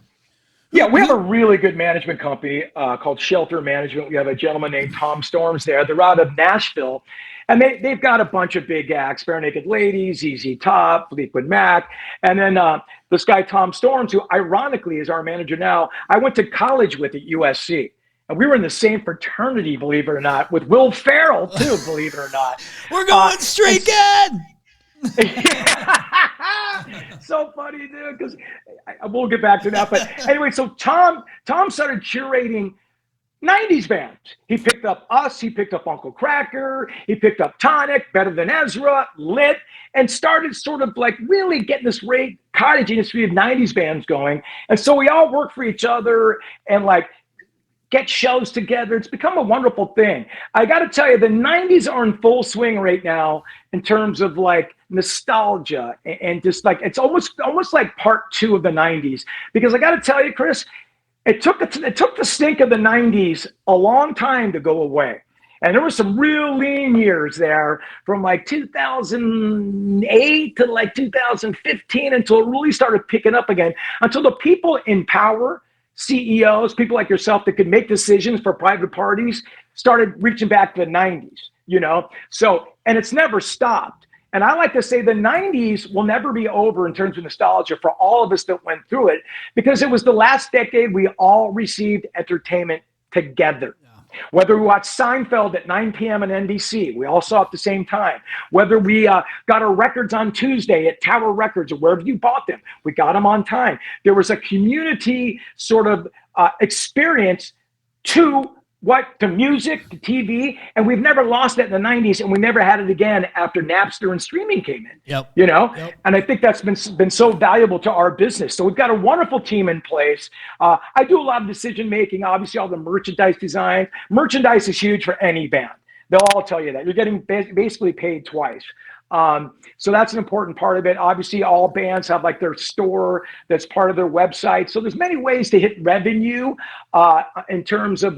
Yeah, we have a really good management company called Shelter Management. We have a gentleman named Tom Storms there. They're out of Nashville. And they've got a bunch of big acts, Bare Naked Ladies, ZZ Top, Fleetwood Mac. And then this guy, Tom Storms, who ironically is our manager now, I went to college with at USC. And we were in the same fraternity, believe it or not, with Will Ferrell, too, believe it or not. We're going straight again! So funny, dude, because we'll get back to that. But anyway, so Tom started curating 90s bands. He picked up us, he picked up Uncle Cracker, he picked up Tonic, Better Than Ezra, Lit, and started sort of like really getting this great cottage industry of 90s bands going. And so we all work for each other and like get shows together. It's become a wonderful thing. I got to tell you, the 90s are in full swing right now in terms of like nostalgia and just like, it's almost like part 2 of the 90s. Because I got to tell you, Chris, it took the stink of the 90s a long time to go away. And there were some real lean years there from like 2008 to like 2015 until it really started picking up again, until the people in power, CEOs, people like yourself that could make decisions for private parties started reaching back to the 90s, So, and it's never stopped. And I like to say the 90s will never be over in terms of nostalgia for all of us that went through it, because it was the last decade we all received entertainment together. Yeah. Whether we watched Seinfeld at 9 p.m. on NBC, we all saw it at the same time. Whether we got our records on Tuesday at Tower Records or wherever you bought them, we got them on time. There was a community sort of experience to music, to TV, and we've never lost that in the 90s, and we never had it again after Napster and streaming came in. Yep. And I think that's been so valuable to our business. So we've got a wonderful team in place. I do a lot of decision making, obviously all the merchandise design. Merchandise is huge for any band. They'll all tell you that. You're getting basically paid twice. So that's an important part of it. Obviously, all bands have like their store that's part of their website. So there's many ways to hit revenue in terms of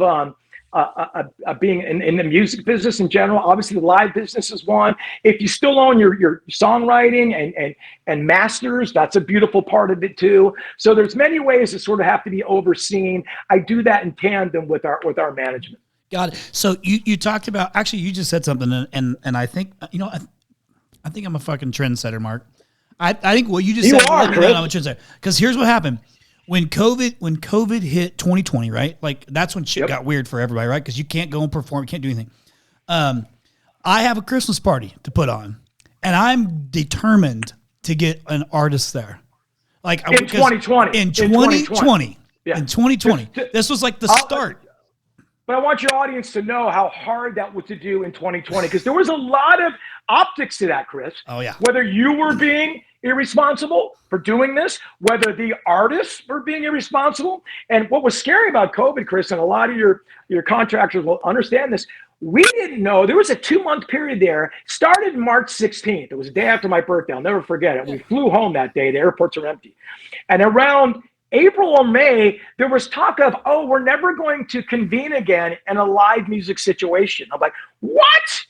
being in the music business in general. Obviously, the live business is one. If you still own your songwriting and masters, that's a beautiful part of it too. So there's many ways that sort of have to be overseen. I do that in tandem with our management. Got it. So you talked about, actually, you just said something, and I think, I think I'm a fucking trendsetter, Mark. I think what you just said, I'm a trendsetter. Because here's what happened. When COVID hit 2020, right? Like, that's when shit got weird for everybody, right? Because you can't go and perform, you can't do anything. I have a Christmas party to put on, and I'm determined to get an artist there. Like in 2020. In 2020. Yeah. In 2020. This was like the start. But I want your audience to know how hard that was to do in 2020, because there was a lot of optics to that, Chris. Oh, yeah. Whether you were being irresponsible for doing this, whether the artists were being irresponsible. And what was scary about COVID, Chris, and a lot of your contractors will understand this, we didn't know. There was a 2-month period there, started March 16th. It was the day after my birthday. I'll never forget it. We flew home that day. The airports are empty. And around April or May, there was talk of, we're never going to convene again in a live music situation. I'm like, what?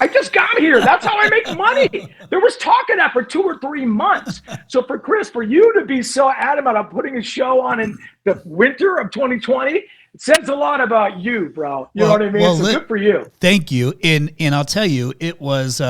I just got here. That's how I make money. There was talk of that for 2 or 3 months. So for Chris, for you to be so adamant on putting a show on in the winter of 2020, it says a lot about you, bro. You know what I mean? So good for you. Thank you. And I'll tell you, it was...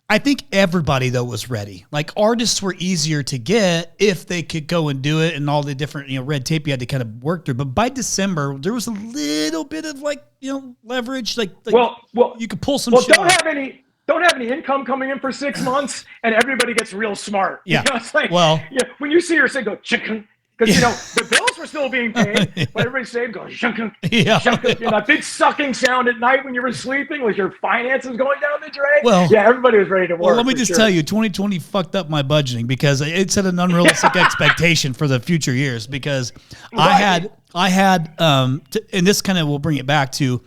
I think everybody, though, was ready. Like, artists were easier to get if they could go and do it, and all the different, red tape you had to kind of work through. But by December, there was a little bit of leverage. Like you could pull some shit. Don't have any income coming in for 6 months, and everybody gets real smart. Yeah. It's like, when you see her say, go chicken. Because, the bills were still being paid, but everybody's saying, go, shunkin, shunkin. That big sucking sound at night when you were sleeping was your finances going down the drain. Well, everybody was ready to work. Well, let me just tell you, 2020 fucked up my budgeting because it set an unrealistic expectation for the future years because I had, and this kind of will bring it back to,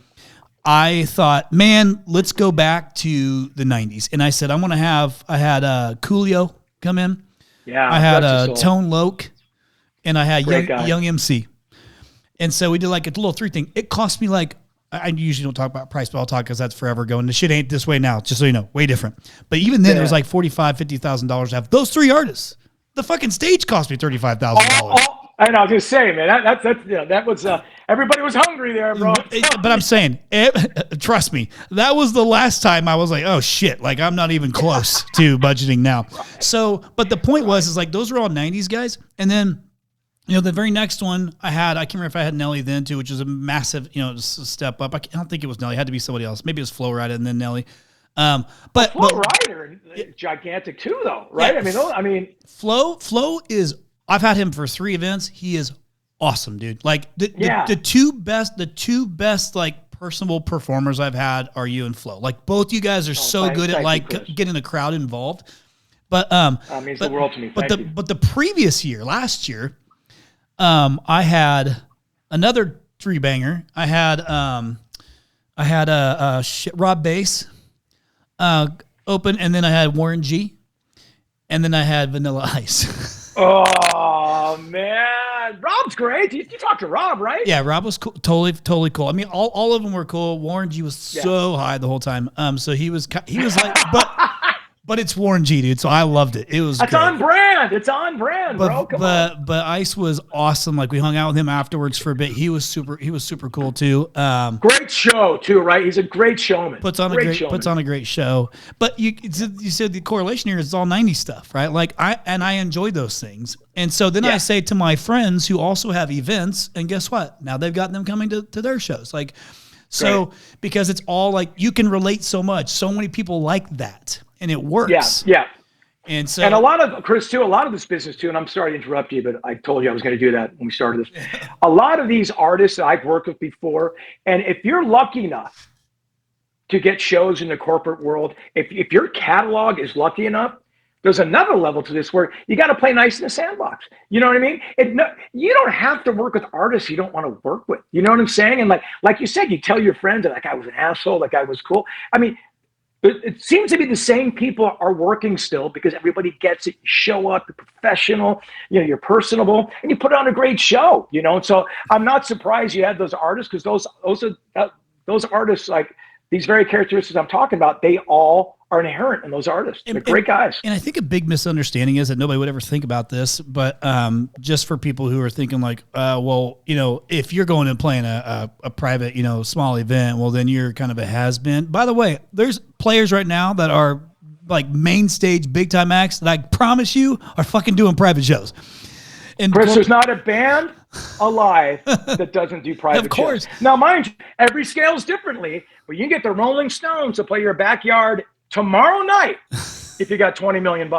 I thought, man, let's go back to the 90s. And I said, I had Coolio come in. Yeah. I had Tone Loc. And I had young MC. And so we did like a little 3 thing. It cost me like, I usually don't talk about price, but I'll talk because that's forever going. The shit ain't this way now, just so you know, way different. But even then, it was like $45,000, $50,000 to have those 3 artists. The fucking stage cost me $35,000. I know, I was just saying, man, that was, everybody was hungry there, bro. But I'm saying, trust me, that was the last time I was like, oh shit, like I'm not even close to budgeting now. So, but the point was like, those were all 90s guys. And then, the very next one I can't remember if I had Nelly then too, which was a massive, step up. I don't think it was Nelly. It had to be somebody else. Maybe it was Flo Rida and then Nelly. But Flo Rida, gigantic too, though, right? Yeah, Flo is. I've had him for 3 events. He is awesome, dude. Like the two best like personable performers I've had are you and Flo. Like both you guys are good at getting the crowd involved. But that means the world to me. But the previous year, last year. I had another 3-banger. I had Rob Bass open, and then I had Warren G, and then I had Vanilla Ice. Oh man, Rob's great. You talked to Rob, right? Yeah, Rob was cool, totally cool. I mean, all of them were cool. Warren G was so high the whole time. So he was like, but it's Warren G, dude. So I loved it. It was. It's on brand. It's on brand, bro. Come on. But Ice was awesome. Like we hung out with him afterwards for a bit. He was super cool too. Great show too, right? He's a great showman. Puts on a great show. But you said the correlation here is all 90s stuff, right? Like I enjoy those things. And so then I say to my friends who also have events, and guess what? Now they've got them coming to their shows. Like so because it's all like you can relate so much. So many people like that. And it works. Yeah. And so, and a lot of this business too, and I'm sorry to interrupt you, but I told you I was going to do that when we started this. A lot of these artists that I've worked with before, and if you're lucky enough to get shows in the corporate world, if your catalog is lucky enough, there's another level to this where you got to play nice in the sandbox. You know what I mean? You don't have to work with artists you don't want to work with. You know what I'm saying? And like you said, you tell your friends that guy was an asshole, that guy was cool. I mean, it seems to be the same people are working still because everybody gets it. You show up, you're professional, you're personable, and you put on a great show, And so I'm not surprised you had those artists because those artists, like these very characteristics I'm talking about, they all are inherent in those artists. They're great guys. And I think a big misunderstanding is that nobody would ever think about this, but just for people who are thinking like, if you're going and playing a private, small event, well, then you're kind of a has-been. By the way, there's players right now that are like main stage, big time acts that I promise you are fucking doing private shows. And Chris, there's not a band alive that doesn't do private of course. shows. Now, mind you, every scales differently, but you can get the Rolling Stones to play your backyard tomorrow night if you got $20 million.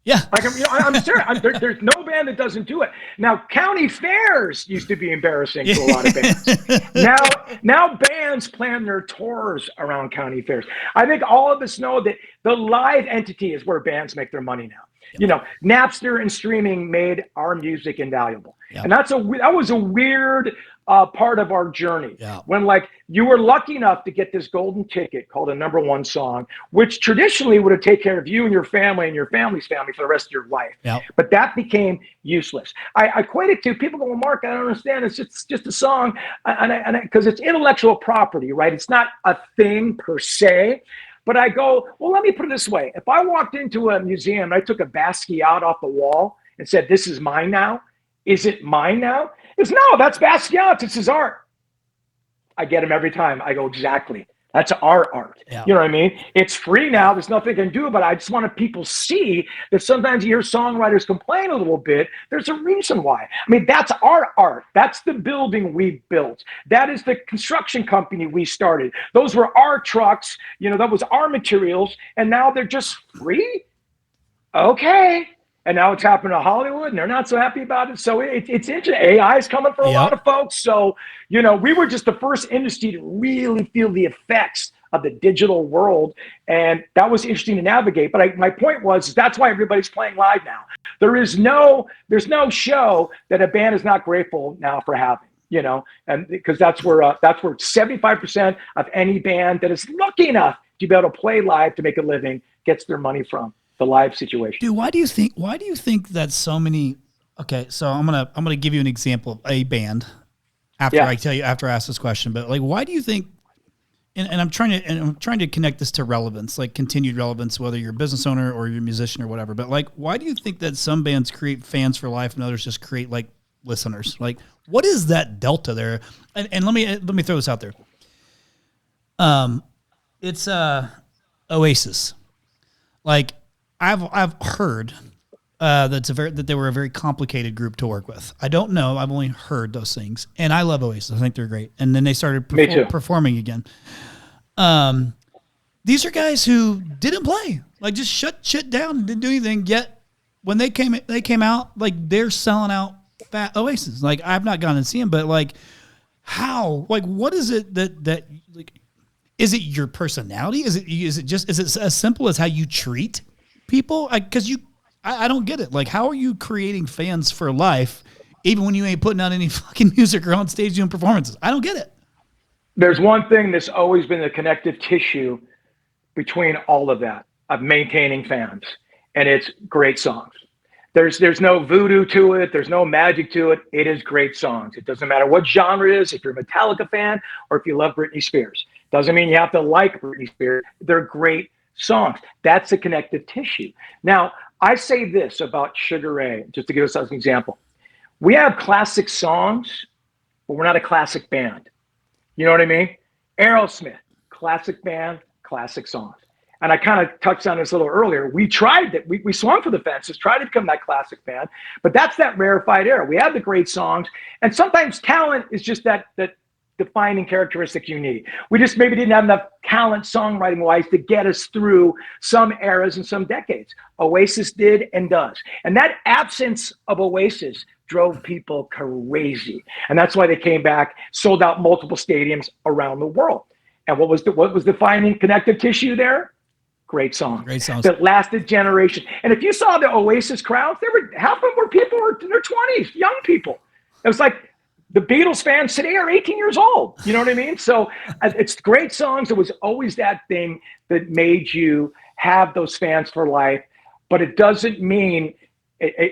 Yeah. I'm serious. There's no band that doesn't do it. Now, county fairs used to be embarrassing to a lot of bands. Now bands plan their tours around county fairs. I think all of us know that the live entity is where bands make their money now. Napster and streaming made our music invaluable. Yep. And that was a weird part of our journey. Yep. When you were lucky enough to get this golden ticket called a #1 song, which traditionally would have taken care of you and your family and your family's family for the rest of your life. Yep. But that became useless. I equate it to people go, well, Mark, I don't understand. It's just a song, because it's intellectual property, right? It's not a thing per se. But I go, well, let me put it this way. If I walked into a museum and I took a Basquiat off the wall and said, this is mine now, is it mine now? It's no, that's Basquiat's. It's his art. I get him every time. I go, exactly. That's our art. Yeah. You know what I mean? It's free now. There's nothing I can do, but I just want people see that sometimes you hear songwriters complain a little bit. There's a reason why. I mean, that's our art. That's the building we built. That is the construction company we started. Those were our trucks. That was our materials. And now they're just free? Okay. And now it's happened to Hollywood, and they're not so happy about it. So it's interesting. AI is coming for a lot of folks. So, we were just the first industry to really feel the effects of the digital world. And that was interesting to navigate. But my point was, that's why everybody's playing live now. There's no show that a band is not grateful now for having. And because that's where 75% of any band that is lucky enough to be able to play live to make a living gets their money from. The live situation. Dude, why do you think that so many? Okay, so I'm gonna give you an example of a band after I ask this question. But why do you think? And I'm trying to connect this to relevance, like continued relevance, whether you're a business owner or you're a musician or whatever. But why do you think that some bands create fans for life and others just create listeners? What is that delta there? And let me throw this out there. It's Oasis. I've heard that they were a very complicated group to work with. I don't know. I've only heard those things, and I love Oasis. I think they're great. And then they started performing again. These are guys who didn't play, just shut shit down and didn't do anything. Yet when they came out, they're selling out fat Oasis. I've not gone and seen them, but how? What is it that is it your personality? Is it as simple as how you treat people? Because I don't get it. How are you creating fans for life, even when you ain't putting out any fucking music or on stage doing performances? I don't get it. There's one thing that's always been the connective tissue between all of that, of maintaining fans, and it's great songs. There's no voodoo to it. There's no magic to it. It is great songs. It doesn't matter what genre it is, if you're a Metallica fan or if you love Britney Spears. Doesn't mean you have to like Britney Spears. They're great songs. That's the connective tissue. Now, I say this about Sugar Ray, just to give us an example. We have classic songs, but we're not a classic band. You know what I mean? Aerosmith, classic band, classic songs. And I kind of touched on this a little earlier. We tried that. We swung for the fences, tried to become that classic band, but that's that rarefied air. We have the great songs, and sometimes talent is just that defining characteristic you need. We just maybe didn't have enough talent songwriting wise to get us through some eras and some decades. Oasis did and does. And that absence of Oasis drove people crazy. And that's why they came back, sold out multiple stadiums around the world. And what was defining connective tissue there? Great songs. Great songs. That lasted generations. And if you saw the Oasis crowds, half of them were people in their 20s, young people. It was the Beatles fans today are 18 years old. You know what I mean? So it's great songs. It was always that thing that made you have those fans for life. But it doesn't mean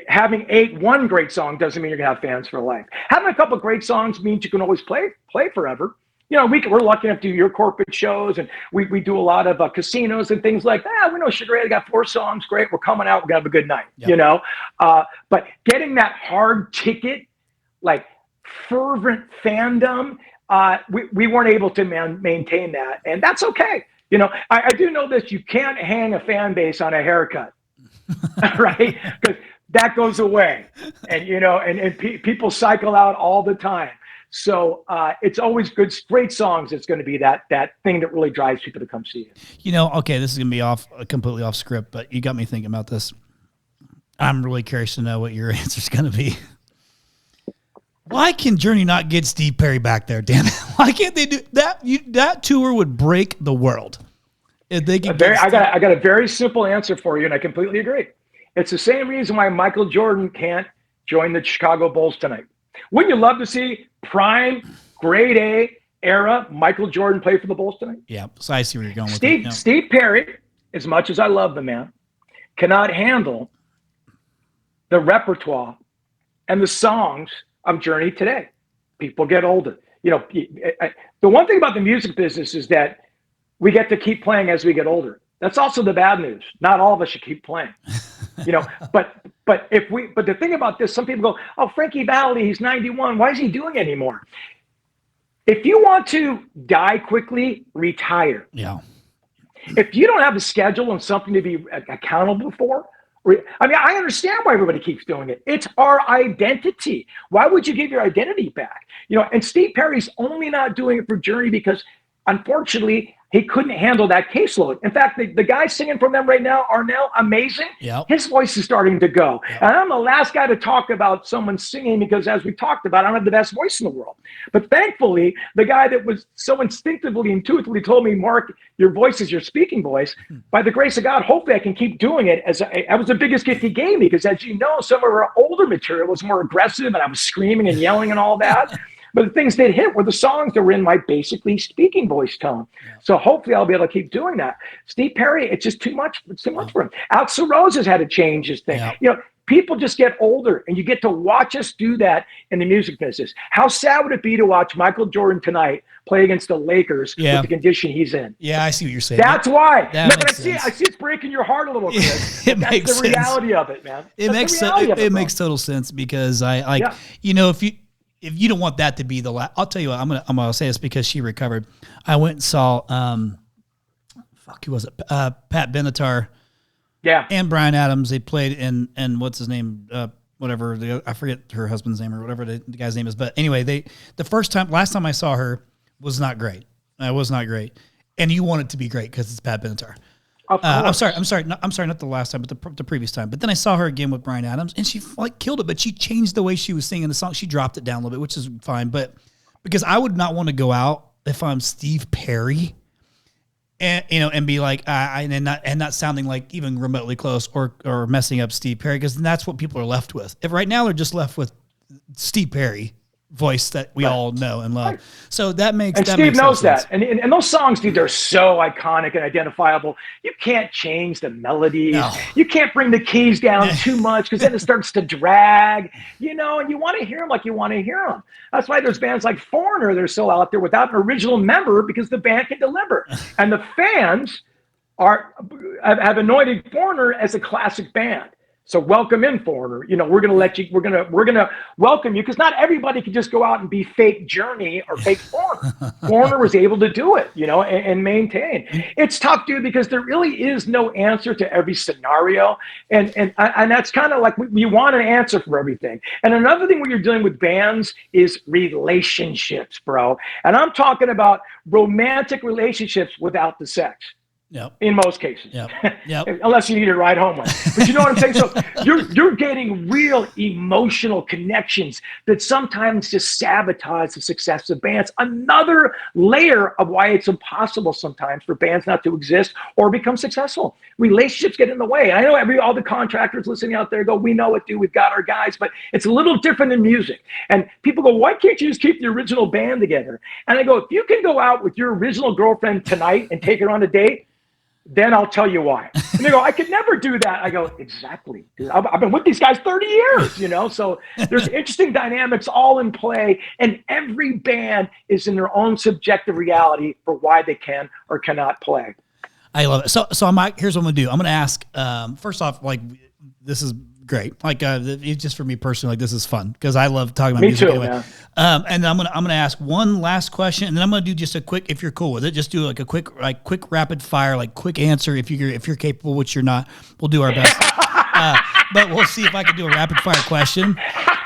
having one great song doesn't mean you're going to have fans for life. Having a couple of great songs means you can always play forever. You know, we're lucky enough to do your corporate shows, and we do a lot of casinos and things like that. We know Sugar Ray got 4 songs. Great. We're coming out. We're going to have a good night, you know. But getting that hard ticket, like fervent fandom, we weren't able to maintain that. And that's okay. You know, I do know this. You can't hang a fan base on a haircut, right? Because that goes away. And, you know, and people cycle out all the time. So it's always good, great songs. It's going to be that thing that really drives people to come see you. You know, okay, this is going to be completely off script, but you got me thinking about this. I'm really curious to know what your answer is going to be. Why can Journey not get Steve Perry back there? Damn it! Why can't they do that? That tour would break the world if they could. I got a very simple answer for you, and I completely agree. It's the same reason why Michael Jordan can't join the Chicago Bulls tonight. Wouldn't you love to see prime, grade A era Michael Jordan play for the Bulls tonight? Yeah, so I see where you're going with it. Steve Perry, as much as I love the man, cannot handle the repertoire and the songs of Journey today. People get older. You know, the one thing about the music business is that we get to keep playing as we get older. That's also the bad news. Not all of us should keep playing. You know, but the thing about this, some people go, "Oh, Frankie Valli, he's 91. Why is he doing it anymore?" If you want to die quickly, retire. Yeah. If you don't have a schedule and something to be accountable for, I mean, I understand why everybody keeps doing it. It's our identity. Why would you give your identity back? You know, and Steve Perry's only not doing it for Journey because, unfortunately, he couldn't handle that caseload. In fact, the guy singing from them right now, Arnell, amazing. Yep. His voice is starting to go. Yep. And I'm the last guy to talk about someone singing because, as we talked about, I don't have the best voice in the world. But thankfully, the guy that was so instinctively, intuitively told me, "Mark, your voice is your speaking voice." By the grace of God, hopefully I can keep doing it. That was the biggest gift he gave me because, as you know, some of our older material was more aggressive and I was screaming and yelling and all that. But the things that hit were the songs that were in my basically speaking voice tone. Yeah. So hopefully I'll be able to keep doing that. Steve Perry, it's just too much. It's too much for him. Axl Rose has had to change his thing. Yeah. You know, people just get older, and you get to watch us do that in the music business. How sad would it be to watch Michael Jordan tonight play against the Lakers with the condition he's in? Yeah, I see what you're saying. That's why. That I see it's breaking your heart a little bit. It makes the reality of it, man. It makes total sense because you know, if you don't want that to be the last, I'll tell you what, I'm gonna say this because she recovered. I went and saw, who was it? Pat Benatar. Yeah. And Bryan Adams. They played in what's his name? Whatever. I forget her husband's name or whatever the guy's name is. But anyway, last time I saw her was not great. It was not great. And you want it to be great because it's Pat Benatar. I'm sorry. Not the last time, but the previous time. But then I saw her again with Bryan Adams, and she killed it. But she changed the way she was singing the song. She dropped it down a little bit, which is fine. But because I would not want to go out if I'm Steve Perry, and be like, and not sounding like even remotely close or messing up Steve Perry, because that's what people are left with. If right now they're just left with Steve Perry voice that we all know and love. So that makes and that Steve makes knows sense. that. And those songs, dude, they're so iconic and identifiable. You can't change the melodies. No. You can't bring the keys down too much because then it starts to drag, you know, and you want to hear them like you want to hear them. That's why there's bands like Foreigner that are still out there without an original member because the band can deliver. And the fans have anointed Foreigner as a classic band. So welcome in, Foreigner. You know, we're gonna welcome you because not everybody can just go out and be fake Journey or fake Foreigner. Foreigner was able to do it, you know, and maintain. It's tough, dude, because there really is no answer to every scenario, and that's kind of like we want an answer for everything. And another thing when you're dealing with bands is relationships, bro. And I'm talking about romantic relationships without the sex. In most cases, Yep. unless you need a ride home with. But you know what I'm saying? So you're getting real emotional connections that sometimes just sabotage the success of bands. Another layer of why it's impossible sometimes for bands not to exist or become successful. Relationships get in the way. I know all the contractors listening out there go, we know it, dude. We've got our guys, but it's a little different in music. And people go, why can't you just keep the original band together? And I go, if you can go out with your original girlfriend tonight and take her on a date, then I'll tell you why. And they go, I could never do that. I go, exactly. I've been with these guys 30 years, so there's interesting dynamics all in play. And every band is in their own subjective reality for why they can or cannot play. I love it. So here's what I'm going to do. I'm going to ask, first off, this is great. Just for me personally, this is fun because I love talking about music. Me too, anyway. And I'm gonna ask one last question, and then I'm gonna do just a quick, if you're cool with it, just do a quick rapid fire, quick answer. If you're capable, which you're not, we'll do our best. But we'll see if I can do a rapid fire question.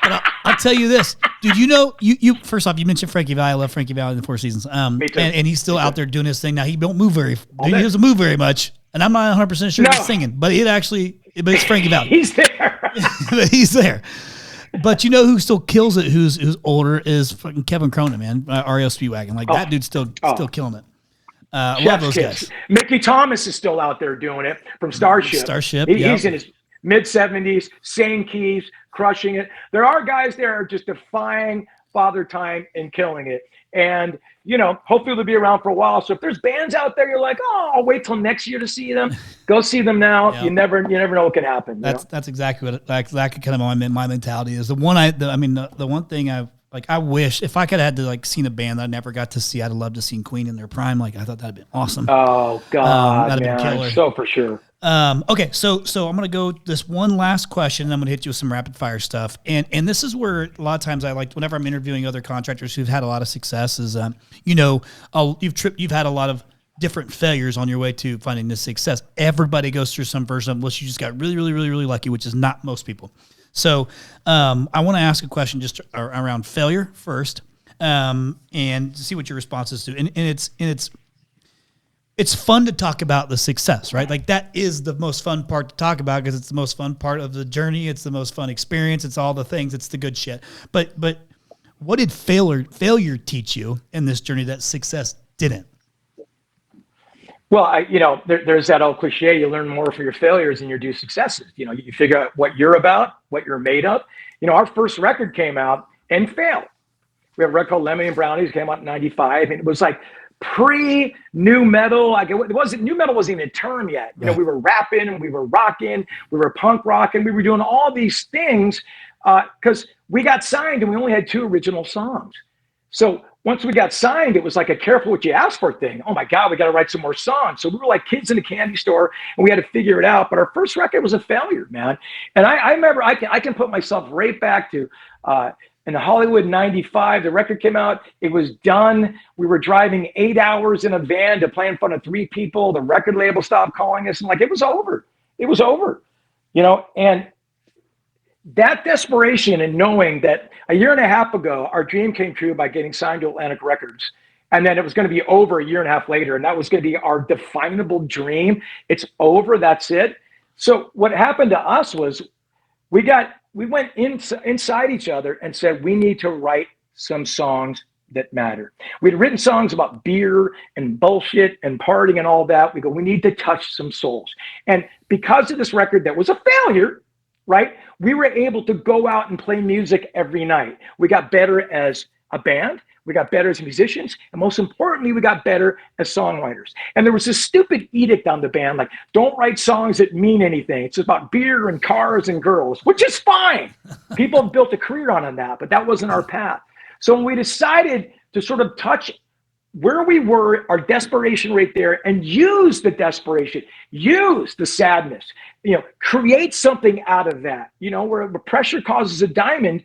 But I'll tell you this, dude. You first off, you mentioned Frankie Valli. I love Frankie Valli in the Four Seasons. Me too. And he's still out there doing his thing now. He don't move he doesn't move very much, and I'm not 100% sure he's singing, but it's Frankie Valli. He's there. But he's there. But who still kills it, who's older, is fucking Kevin Cronin, man. REO Speedwagon. That dude's still killing it. Love those guys. Mickey Thomas is still out there doing it from Starship. He's in his mid-70s, same keys, crushing it. There are guys there just defying Father Time and killing it. And, hopefully they'll be around for a while. So if there's bands out there, you're like, oh, I'll wait till next year to see them. Go see them now. You never know what can happen. That's exactly kind of my mentality is. The one thing I wish if I could have had to seen a band that I never got to see, I'd have loved to seen Queen in their prime. I thought that'd been awesome. Oh God, that'd man. been killer. So for sure. Okay, so I'm gonna go this one last question, and I'm gonna hit you with some rapid fire stuff. And this is where a lot of times I like whenever I'm interviewing other contractors who've had a lot of success is you've had a lot of different failures on your way to finding this success. Everybody goes through some version of unless you just got really, really, really, really lucky, which is not most people. So I want to ask a question just around failure first, and see what your response is to. And it's fun to talk about the success, right? That is the most fun part to talk about because it's the most fun part of the journey. It's the most fun experience. It's all the things. It's the good shit. But what did failure teach you in this journey that success didn't? Well, there's that old cliche, you learn more from your failures than you do successes. You figure out what you're about, what you're made of. Our first record came out and failed. We have a record called Lemon and Brownies, came out in 95, and it was pre-new metal. New metal wasn't even a term yet. Right. We were rapping and we were rocking, we were punk rocking, we were doing all these things because we got signed and we only had 2 original songs. So once we got signed, it was like a careful what you ask for thing. Oh my God, we got to write some more songs. So we were like kids in a candy store and we had to figure it out. But our first record was a failure, man. And I remember I can put myself right back to in Hollywood 95, the record came out, it was done. We were driving 8 hours in a van to play in front of 3 people. The record label stopped calling us and it was over. It was over, and that desperation and knowing that a year and a half ago, our dream came true by getting signed to Atlantic Records. And then it was going to be over a year and a half later. And that was going to be our definable dream. It's over. That's it. So what happened to us was we went inside each other and said, we need to write some songs that matter. We'd written songs about beer and bullshit and partying and all that. We go, we need to touch some souls. And because of this record that was a failure, right, we were able to go out and play music every night. We got better as a band. We got better as musicians. And most importantly, we got better as songwriters. And there was this stupid edict on the band, don't write songs that mean anything. It's about beer and cars and girls, which is fine. People have built a career on that, but that wasn't our path. So when we decided to sort of touch where we were, our desperation right there, and use the desperation, use the sadness, create something out of that, where pressure causes a diamond,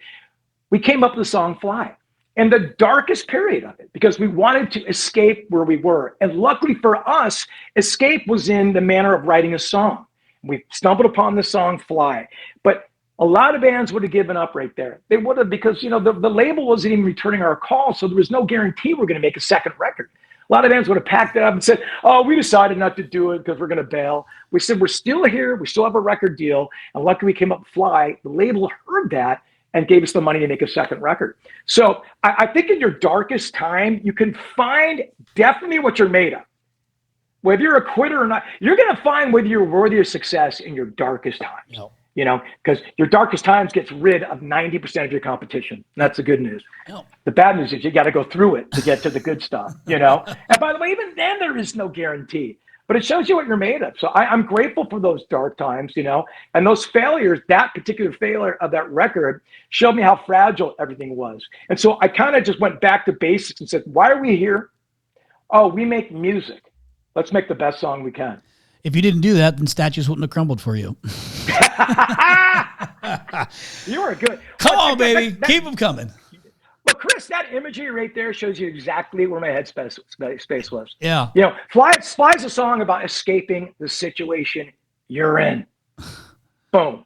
we came up with the song Fly. And the darkest period of it, because we wanted to escape where we were. And luckily for us, escape was in the manner of writing a song. We stumbled upon the song Fly. But a lot of bands would have given up right there. They would have, because the label wasn't even returning our call, so there was no guarantee we're going to make a second record. A lot of bands would have packed it up and said, oh, we decided not to do it because we're going to bail. We said, we're still here. We still have a record deal. And luckily we came up with Fly. The label heard that and gave us the money to make a second record. So I think in your darkest time, you can find definitely what you're made of. Whether you're a quitter or not, you're going to find whether you're worthy of success in your darkest times. Yep. You know, because your darkest times gets rid of 90% of your competition. That's the good news. Yep. The bad news is you got to go through it to get to the good stuff, you know? And by the way, even then there is no guarantee, but it shows you what you're made of. So I'm grateful for those dark times, you know, and those failures, that particular failure of that record showed me how fragile everything was. And so I kind of just went back to basics and said, why are we here? Oh, we make music. Let's make the best song we can. If you didn't do that, then statues wouldn't have crumbled for you. You are good. Come on, baby. Keep them coming. Well, Chris, that imagery right there shows you exactly where my headspace was. Yeah. You know, Fly's a song about escaping the situation you're in. Boom.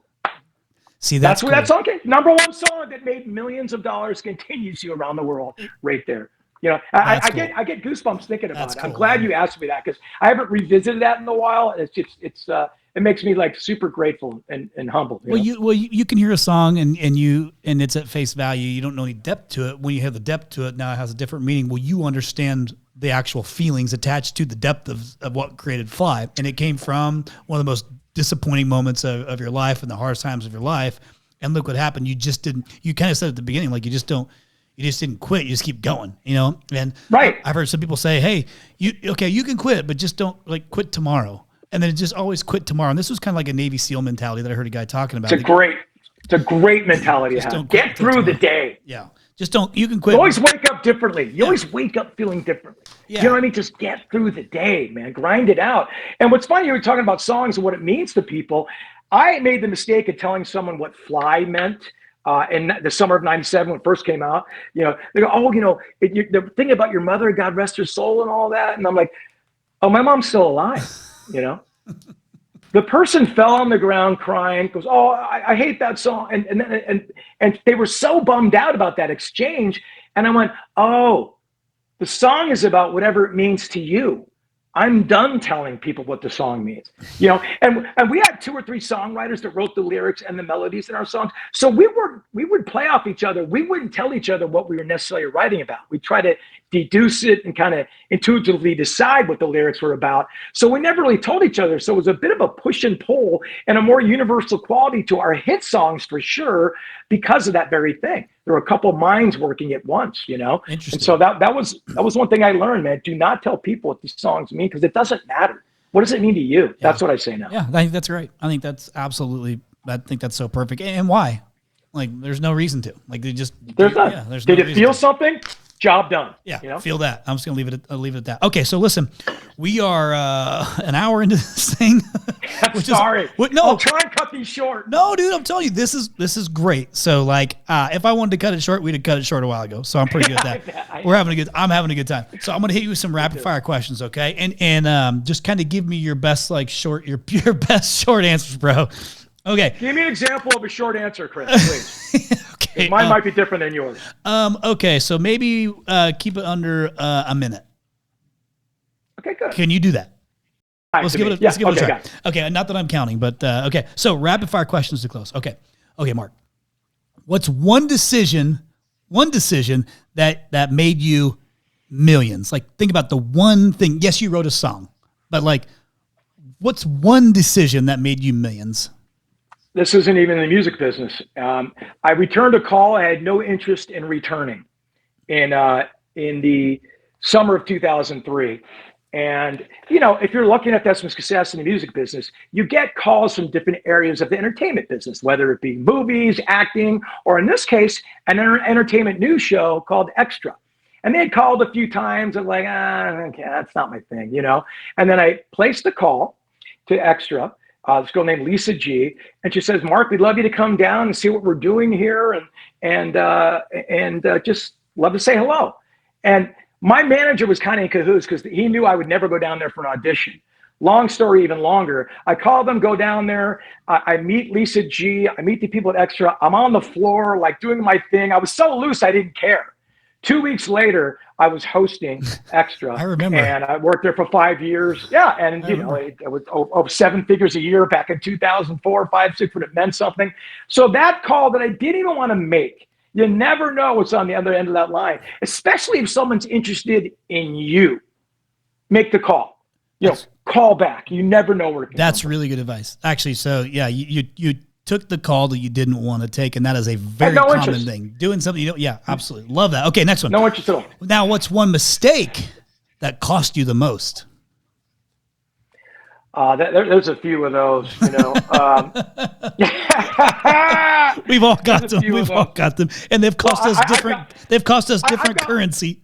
See, that's where that song came. Number one song that made millions of dollars, continues you around the world right there. You know, I get goosebumps thinking about it. I'm glad you asked me that because I haven't revisited that in a while. It makes me like super grateful and humble. You can hear a song and it's at face value. You don't know any depth to it. When you have the depth to it, now it has a different meaning. Well, you understand the actual feelings attached to the depth of what created Fly, and it came from one of the most disappointing moments of your life and the hardest times of your life. And look what happened. You just didn't. You kind of said at the beginning, like you just didn't quit. You just keep going, you know? And right. I've heard some people say, hey, you can quit, but just don't like quit tomorrow. And then just always quit tomorrow. And this was kind of like a Navy SEAL mentality that I heard a guy talking about. It's a great mentality to have. Get through the day. Yeah. Just don't, you can quit. You always wake up differently. You always wake up feeling differently. Yeah. You know what I mean? Just get through the day, man. Grind it out. And what's funny, you were talking about songs and what it means to people. I made the mistake of telling someone what Fly meant. In the summer of '97 when it first came out, you know, they go, oh, you know, the thing about your mother, God rest her soul and all that. And I'm like, oh, my mom's still alive, you know? The person fell on the ground crying, goes, oh, I hate that song. And they were so bummed out about that exchange. And I went, oh, the song is about whatever it means to you. I'm done telling people what the song means, you know, and we had 2 or 3 songwriters that wrote the lyrics and the melodies in our songs. So we would play off each other. We wouldn't tell each other what we were necessarily writing about. We try to deduce it and kind of intuitively decide what the lyrics were about. So we never really told each other. So it was a bit of a push and pull and a more universal quality to our hit songs for sure, because of that very thing. There were a couple of minds working at once, you know? Interesting. And so that was one thing I learned, man. Do not tell people what these songs mean, because it doesn't matter. What does it mean to you? Yeah. That's what I say now. Yeah, I think that's right. I think that's so perfect. And why? Like, there's no reason to. Like, there's none. Yeah, there's Did no it feel something? Job done. Yeah, you know? Feel that. I'm just gonna leave it at that. Okay, so listen, we are an hour into this thing. I'm sorry. I'll try and cut these short. No, dude, I'm telling you, this is great. So, like, if I wanted to cut it short, we'd have cut it short a while ago. So I'm pretty good at that. I'm having a good time. So I'm gonna hit you with some rapid fire questions, okay? And just kind of give me your best your best short answers, bro. Okay. Give me an example of a short answer, Chris, please. Okay. Mine might be different than yours. Okay, so maybe keep it under a minute. Okay, good. Can you do that? Let's give it a try. Got it. Okay, not that I'm counting, but okay. So rapid fire questions to close. Okay, Mark. What's one decision that made you millions? Like, think about the one thing. Yes, you wrote a song, but like, what's one decision that made you millions? This isn't even in the music business. I returned a call I had no interest in returning in the summer of 2003. And, you know, if you're lucky enough to have some success in the music business, you get calls from different areas of the entertainment business, whether it be movies, acting, or in this case, an entertainment news show called Extra. And they had called a few times and like, okay, that's not my thing, you know? And then I placed the call to Extra. This girl named Lisa G, and she says, Mark, we'd love you to come down and see what we're doing here, and just love to say hello. And my manager was kind of in cahoots because he knew I would never go down there for an audition. Long story, even longer. I call them, go down there. I meet Lisa G. I meet the people at Extra. I'm on the floor, like doing my thing. I was so loose, I didn't care. 2 weeks later, I was hosting Extra. I remember. And I worked there for 5 years. Yeah. And, it was over 7 figures a year back in 2004, 5, 6, when it meant something. So that call that I didn't even want to make, you never know what's on the other end of that line, especially if someone's interested in you. Make the call. Call back. You never know where it can That's come really good advice. Actually, so yeah, you took the call that you didn't want to take, and that is a very common thing. Doing something you don't. Yeah, absolutely. Love that. Okay, next one. No interest at all. Now, what's one mistake that cost you the most? There's a few of those, We've all got them. We've all got them, and they've cost us different. They've cost us different currency.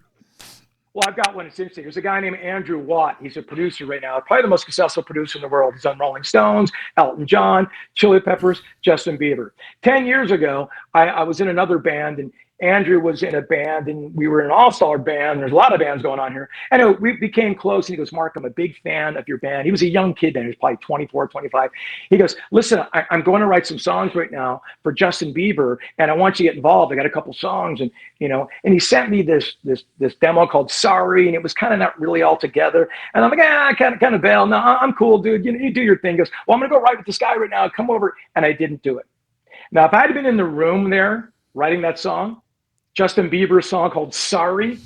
Well, I've got one. It's interesting. There's a guy named Andrew Watt. He's a producer right now, probably the most successful producer in the world. He's on Rolling Stones, Elton John, Chili Peppers, Justin Bieber. 10 years ago, I was in another band, and Andrew was in a band, and we were an all-star band. There's a lot of bands going on here. And we became close, and he goes, Mark, I'm a big fan of your band. He was a young kid then. He was probably 24, 25. He goes, listen, I'm going to write some songs right now for Justin Bieber, and I want you to get involved. I got a couple songs, and and he sent me this demo called Sorry, and it was kind of not really all together. And I'm like, I kind of bail. No, I'm cool, dude. You do your thing. He goes, well, I'm going to go write with this guy right now. Come over. And I didn't do it. Now, if I had been in the room there writing that song, Justin Bieber's song called Sorry,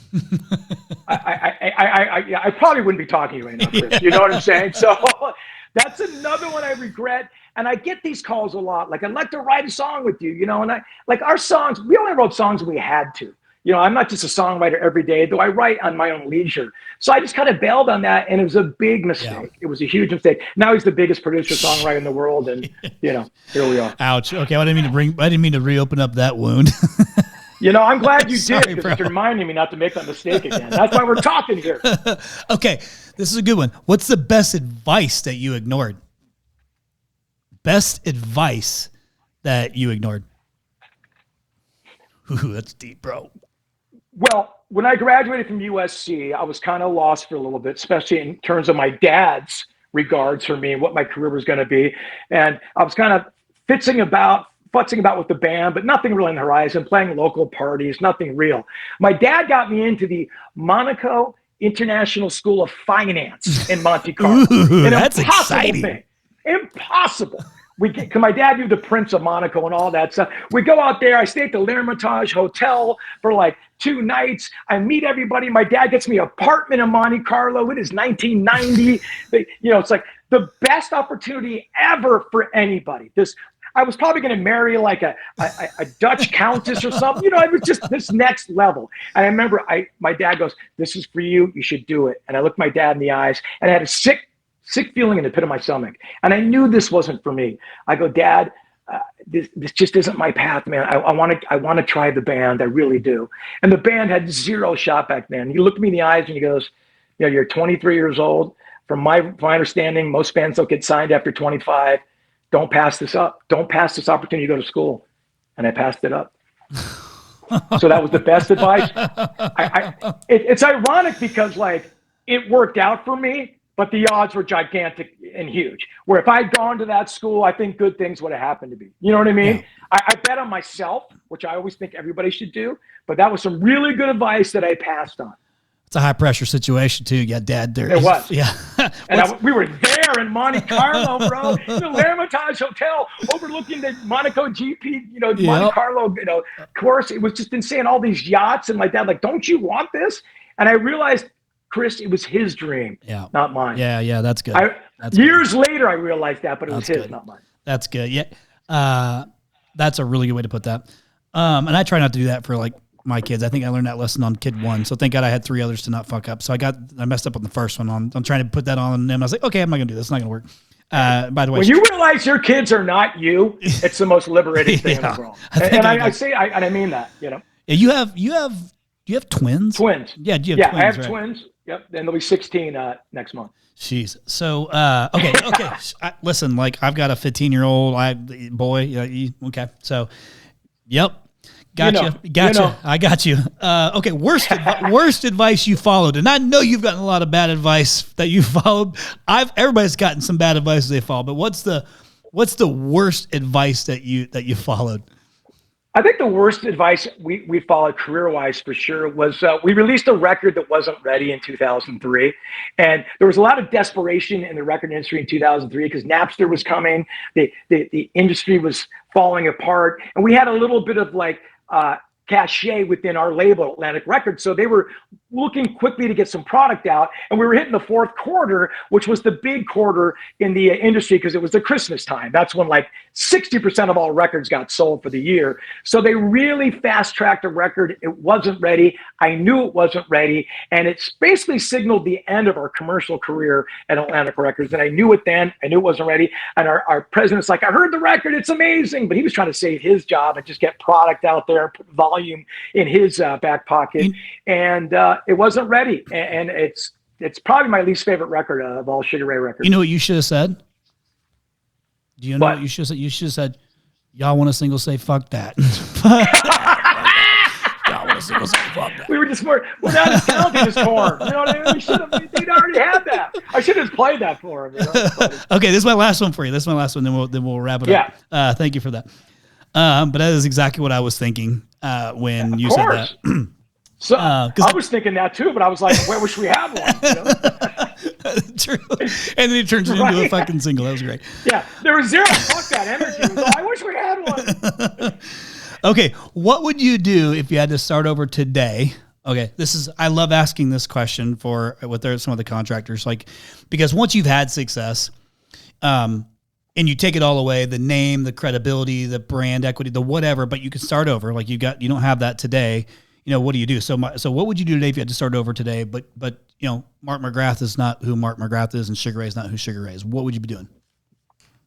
I probably wouldn't be talking to you right now, Chris. You know what I'm saying? So that's another one I regret. And I get these calls a lot. Like, I'd like to write a song with you, and our songs, we only wrote songs when we had to. I'm not just a songwriter every day, though I write on my own leisure. So I just kind of bailed on that, and it was a big mistake. Yeah. It was a huge mistake. Now he's the biggest producer songwriter in the world, and here we are. Ouch. Okay, I didn't mean to reopen up that wound. I'm glad you did, because it's reminding me not to make that mistake again. That's why we're talking here. Okay, this is a good one. What's the best advice that you ignored? Best advice that you ignored? Ooh, that's deep, bro. Well, when I graduated from USC, I was kind of lost for a little bit, especially in terms of my dad's regards for me and what my career was going to be. And I was kind of futzing about with the band, but nothing really on the horizon, playing local parties, nothing real. My dad got me into the Monaco International School of Finance in Monte Carlo. Ooh, that's exciting. Thing. Impossible. Cause my dad knew the Prince of Monaco and all that stuff. We go out there. I stay at the L'Ermitage Hotel for like 2 nights. I meet everybody. My dad gets me an apartment in Monte Carlo. It is 1990. It's like the best opportunity ever for anybody. I was probably going to marry like a Dutch countess or something. It was just this next level. And I remember my dad goes, this is for you. You should do it. And I looked my dad in the eyes, and I had a sick feeling in the pit of my stomach. And I knew this wasn't for me. I go, Dad, this just isn't my path, man. I want to try the band. I really do. And the band had zero shot back then. He looked me in the eyes and he goes, you're 23 years old. From my understanding, most bands don't get signed after 25. Don't pass this up. Don't pass this opportunity to go to school. And I passed it up. So that was the best advice. It's ironic because it worked out for me, but the odds were gigantic and huge. Where if I'd gone to that school, I think good things would have happened to me. You know what I mean? Yeah. I bet on myself, which I always think everybody should do. But that was some really good advice that I passed on. It's a high pressure situation too. You got dad there. It was. Yeah. And we were there in Monte Carlo, bro. The L'Ermitage Hotel overlooking the Monaco GP, Monte Carlo, course. It was just insane. All these yachts, and my dad, don't you want this? And I realized, Chris, it was his dream, not mine. Yeah, that's good. Years later, I realized that, but it was his, not mine. That's good. Yeah. That's a really good way to put that. And I try not to do that for my kids. I think I learned that lesson on kid 1. So thank God I had 3 others to not fuck up. So I messed up on the first one. I'm trying to put that on them. I was like, okay, I'm not gonna do this. It's not gonna work. By the way, when you realize your kids are not you, it's the most liberating thing in the world. I mean that. Yeah, you have twins. Twins. Yeah. Do you have twins? I have twins. Yep. And they'll be 16 next month. Jeez. So okay. Listen, I've got a 15-year-old boy. Okay. So, yep. Gotcha. I got you. Okay. Worst advice you followed, and I know you've gotten a lot of bad advice that you followed. Everybody's gotten some bad advice they follow, but what's the worst advice that you followed? I think the worst advice we followed career-wise for sure was we released a record that wasn't ready in 2003. And there was a lot of desperation in the record industry in 2003 because Napster was coming. The industry was falling apart. And we had a little bit of like cachet within our label, Atlantic Records. So they were looking quickly to get some product out. And we were hitting the fourth quarter, which was the big quarter in the industry because it was the Christmas time. That's when like 60% of all records got sold for the year. So they really fast-tracked a record. It wasn't ready. I knew it wasn't ready. And it's basically signaled the end of our commercial career at Atlantic Records. And I knew it then. I knew it wasn't ready. And our president's like, I heard the record. It's amazing. But he was trying to save his job and just get product out there and put volume in his back pocket. And it wasn't ready. And it's probably my least favorite record of all Sugar Ray records. You know what you should have said? Do you know what you should have said? You should have said, y'all want a single, say fuck that. Y'all want a single, say fuck that. We were just more, we're not as talented as Korn. You know what I mean? We should have, they'd already had that. I should have just played that for him. You know? Okay, this is my last one for you. This is my last one, then we'll wrap it up. Thank you for that. But that is exactly what I was thinking when you said that. So I was thinking that too, but I was like, where wish we had one? You know? True. And then it turns into a fucking single. That was great. Yeah, there was zero. Fuck that energy. It was like, I wish we had one. Okay, what would you do if you had to start over today? Okay, I love asking this question with some of the contractors, like, because once you've had success, and you take it all away, the name, the credibility, the brand equity, the whatever, but you can start over. Like you don't have that today. You know, what do you do? So what would you do today if you had to start over today? But you know, Mark McGrath is not who Mark McGrath is, and Sugar Ray is not who Sugar Ray is. What would you be doing?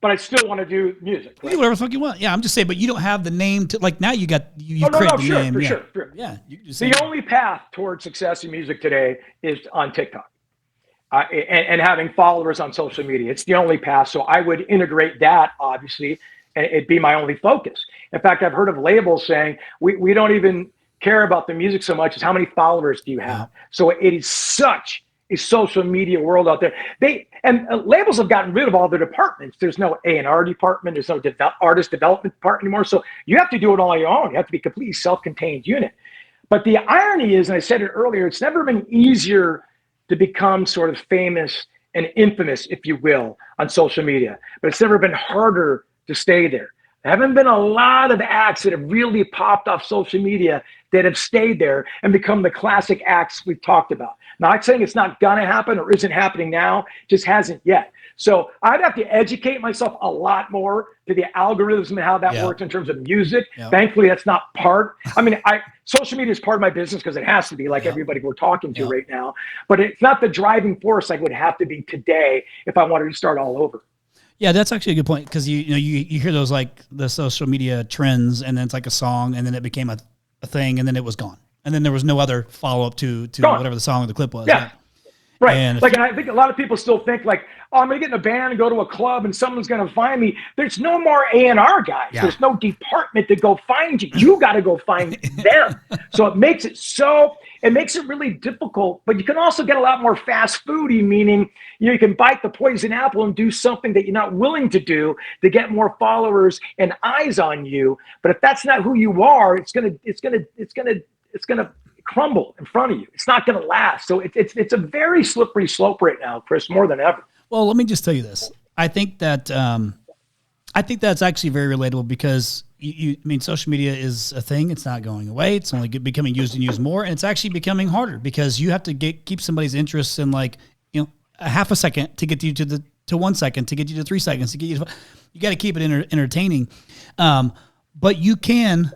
But I still want to do music. Right? Do whatever the fuck you want. Yeah, I'm just saying, but you don't have the name to, like, now you got you sure, name. Sure. Yeah. The only path towards success in music today is on TikTok. And having followers on social media. It's the only path. So I would integrate that, obviously, and it'd be my only focus. In fact, I've heard of labels saying, we don't even care about the music so much as how many followers do you have. Yeah. So it is such a social media world out there. Labels have gotten rid of all their departments. There's no A&R department. There's no artist development department anymore. So you have to do it all on your own. You have to be a completely self-contained unit. But the irony is, and I said it earlier, it's never been easier to become sort of famous and infamous, if you will, on social media. But it's never been harder to stay there. There haven't been a lot of acts that have really popped off social media that have stayed there and become the classic acts we've talked about. Not saying it's not going to happen or isn't happening now, just hasn't yet. So I'd have to educate myself a lot more to the algorithms and how that works in terms of music. Thankfully, that's not part. I mean, social media is part of my business because it has to be, like everybody we're talking to right now. But it's not the driving force like would have to be today if I wanted to start all over. Yeah, that's actually a good point because you hear those, like, the social media trends, and then it's like a song, and then it became a thing, and then it was gone, and then there was no other follow up to whatever the song or the clip was. Yeah. Right. And I think a lot of people still think like, oh, I'm going to get in a band and go to a club and someone's going to find me. There's no more A&R guys. Yeah. There's no department to go find you. You got to go find them. So it makes it really difficult, but you can also get a lot more fast foody, meaning, you can bite the poison apple and do something that you're not willing to do to get more followers and eyes on you. But if that's not who you are, it's going to crumble in front of you. It's not going to last. So it's a very slippery slope right now, Chris, more than ever. Well, let me just tell you this. I think that's actually very relatable because I mean, social media is a thing. It's not going away. It's only becoming used and used more. And it's actually becoming harder because you have to keep somebody's interest in, like, a half a second to get you to 1 second, to get you to 3 seconds, to get you got to keep it entertaining. But you can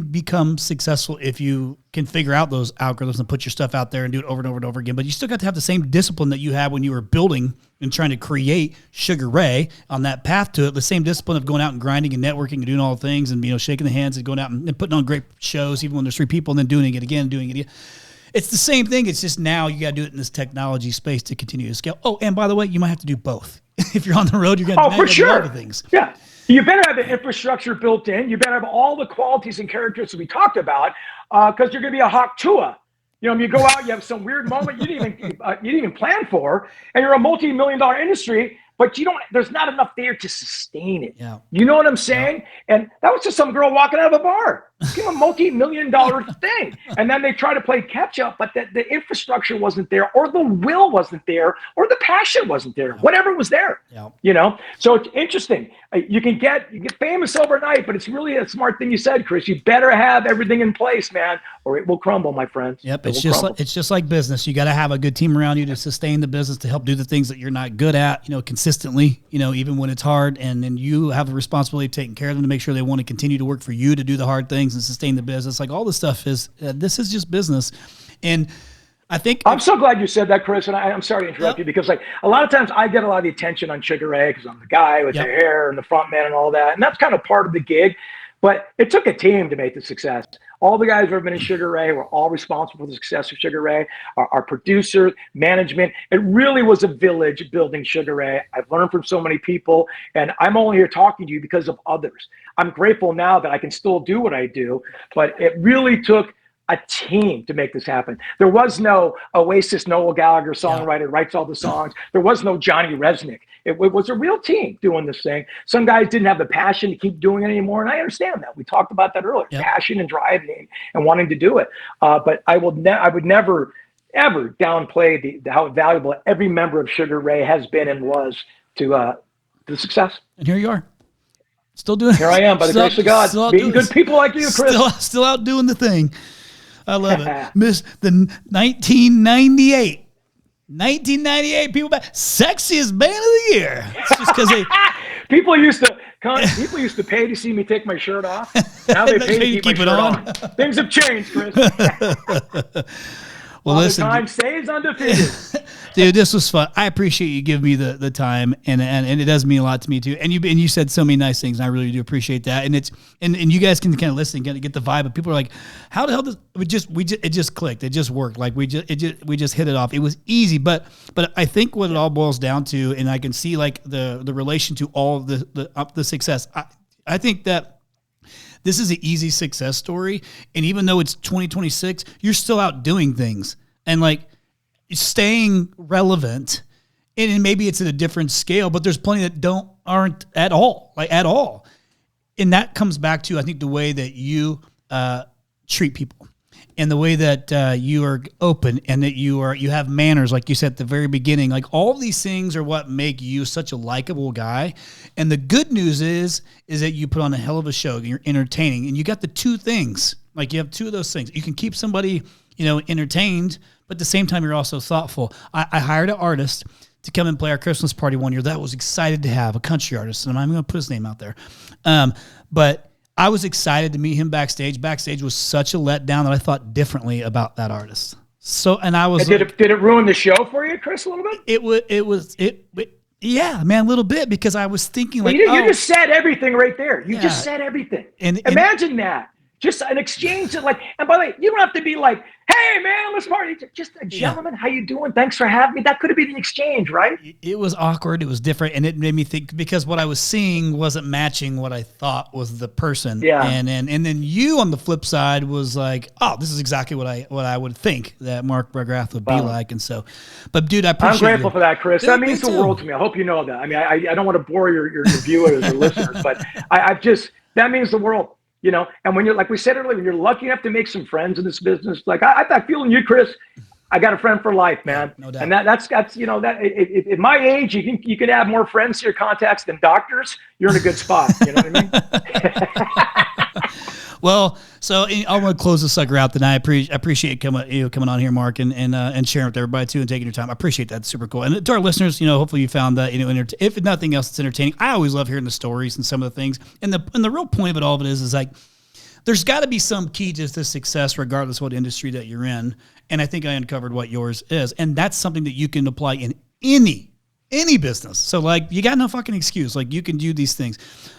become successful if you can figure out those algorithms and put your stuff out there and do it over and over and over again. But you still got to have the same discipline that you had when you were building and trying to create Sugar Ray on that path to it. The same discipline of going out and grinding and networking and doing all the things and, shaking the hands and going out and putting on great shows, even when there's 3 people, and then doing it again, doing it again. It's the same thing. It's just now you got to do it in this technology space to continue to scale. Oh, and by the way, you might have to do both. If you're on the road, you're going to do all the things. Yeah. You better have the infrastructure built in. You better have all the qualities and characteristics we talked about, because you're going to be a hawk tua. You go out, you have some weird moment you didn't even plan for, and you're a multi-million-dollar industry, but there's not enough there to sustain it. Yeah. You know what I'm saying? Yeah. And that was just some girl walking out of a bar. It's a multi-million-dollar thing. And then they try to play catch up, but the infrastructure wasn't there, or the will wasn't there, or the passion wasn't there. Yeah. Whatever was there. Yeah. You know? So it's interesting. You get famous overnight, but it's really a smart thing you said, Chris. You better have everything in place, man, or it will crumble, my friends. Yep. It's just like business. You got to have a good team around you to sustain the business, to help do the things that you're not good at, consistently, even when it's hard. And then you have the responsibility of taking care of them to make sure they want to continue to work for you to do the hard things and sustain the business. Like all this stuff this is just business. And I think I'm so glad you said that, Chris. And I'm sorry to interrupt you, because like a lot of times I get a lot of the attention on Sugar Ray because I'm the guy with the hair and the front man and all that. And that's kind of part of the gig. But it took a team to make the success. All the guys who have been in Sugar Ray were all responsible for the success of Sugar Ray. Our producer, management, it really was a village building Sugar Ray. I've learned from so many people, and I'm only here talking to you because of others. I'm grateful now that I can still do what I do, but it really took a team to make this happen. There was no Oasis Noel Gallagher songwriter writes all the songs. There was no Johnny Resnick. It was a real team doing this thing. Some guys didn't have the passion to keep doing it anymore, and I understand that. We talked about that earlier. Passion and drive and wanting to do it. But I would never ever downplay how valuable every member of Sugar Ray has been and was to the success. And here you are. Still doing it. Here I am, by the grace of God, being good people like you, Chris. Still out doing the thing. I love it. Miss the 1998 people back sexiest band of the year. It's just because people used to pay to see me take my shirt off. Now they pay to keep it on. Things have changed, Chris. Well, listen, time stays undefeated. Dude, this was fun. I appreciate you giving me the time, and it does mean a lot to me too. And you said so many nice things, and I really do appreciate that. And and you guys can kind of listen, get the vibe. But people are like, "How the hell does it just clicked? It just worked. Like we just hit it off. It was easy." But I think what it all boils down to, and I can see like the relation to all of the success. I think that this is an easy success story. And even though it's 2026, you're still out doing things and like staying relevant. And maybe it's at a different scale, but there's plenty that aren't at all. And that comes back to, I think, the way that you treat people and the way that you are open and that you have manners, like you said at the very beginning. Like all of these things are what make you such a likable guy. And the good news is that you put on a hell of a show and you're entertaining, and you got the two things. Like you have two of those things. You can keep somebody, entertained, but at the same time, you're also thoughtful. I hired an artist to come and play our Christmas party one year that I was excited to have, a country artist, and I'm going to put his name out there. But I was excited to meet him backstage. Backstage was such a letdown that I thought differently about that artist. So, and I was did it ruin the show for you, Chris, a little bit? Yeah, man, a little bit, because I was thinking you just said everything right there. You just said everything. And imagine that. Just an exchange and by the way, you don't have to be like, "Hey man, let's party." Just a gentleman, how you doing? Thanks for having me. That could have been the exchange, right? It was awkward. It was different, and it made me think, because what I was seeing wasn't matching what I thought was the person. Yeah. And then you on the flip side was like, "Oh, this is exactly what I would think that Mark McGrath would be like." And so, but dude, I'm grateful for that, Chris. That means the world to me. I hope you know that. I mean, I don't want to bore your viewers or listeners, but that means the world. And when you're, like we said earlier, when you're lucky enough to make some friends in this business, like I feel in you, Chris, I got a friend for life, man. No doubt. And that's at my age, you can have more friends to your contacts than doctors. You're in a good spot. You know what I mean? Well, so I want to close this sucker out tonight. I appreciate you coming on here, Mark, and sharing with everybody too, and taking your time. I appreciate that. It's super cool. And to our listeners, hopefully you found that, if nothing else, it's entertaining. I always love hearing the stories and some of the things. And the real point of it all of it is like, there's got to be some key to success, regardless of what industry that you're in. And I think I uncovered what yours is, and that's something that you can apply in any business. So like, you got no fucking excuse. Like, you can do these things,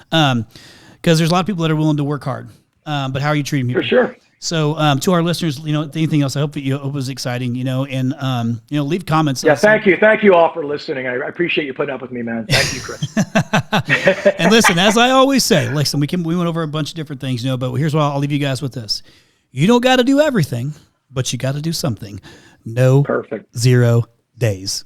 because there's a lot of people that are willing to work hard. But how are you treating people? For sure. So to our listeners, anything else, I hope that it was exciting, and leave comments. Yeah, thank you all for listening. I appreciate you putting up with me, man. Thank you, Chris. And listen, as I always say, we went over a bunch of different things, but here's what I'll leave you guys with this: you don't got to do everything, but you got to do something. No, perfect. 0 days.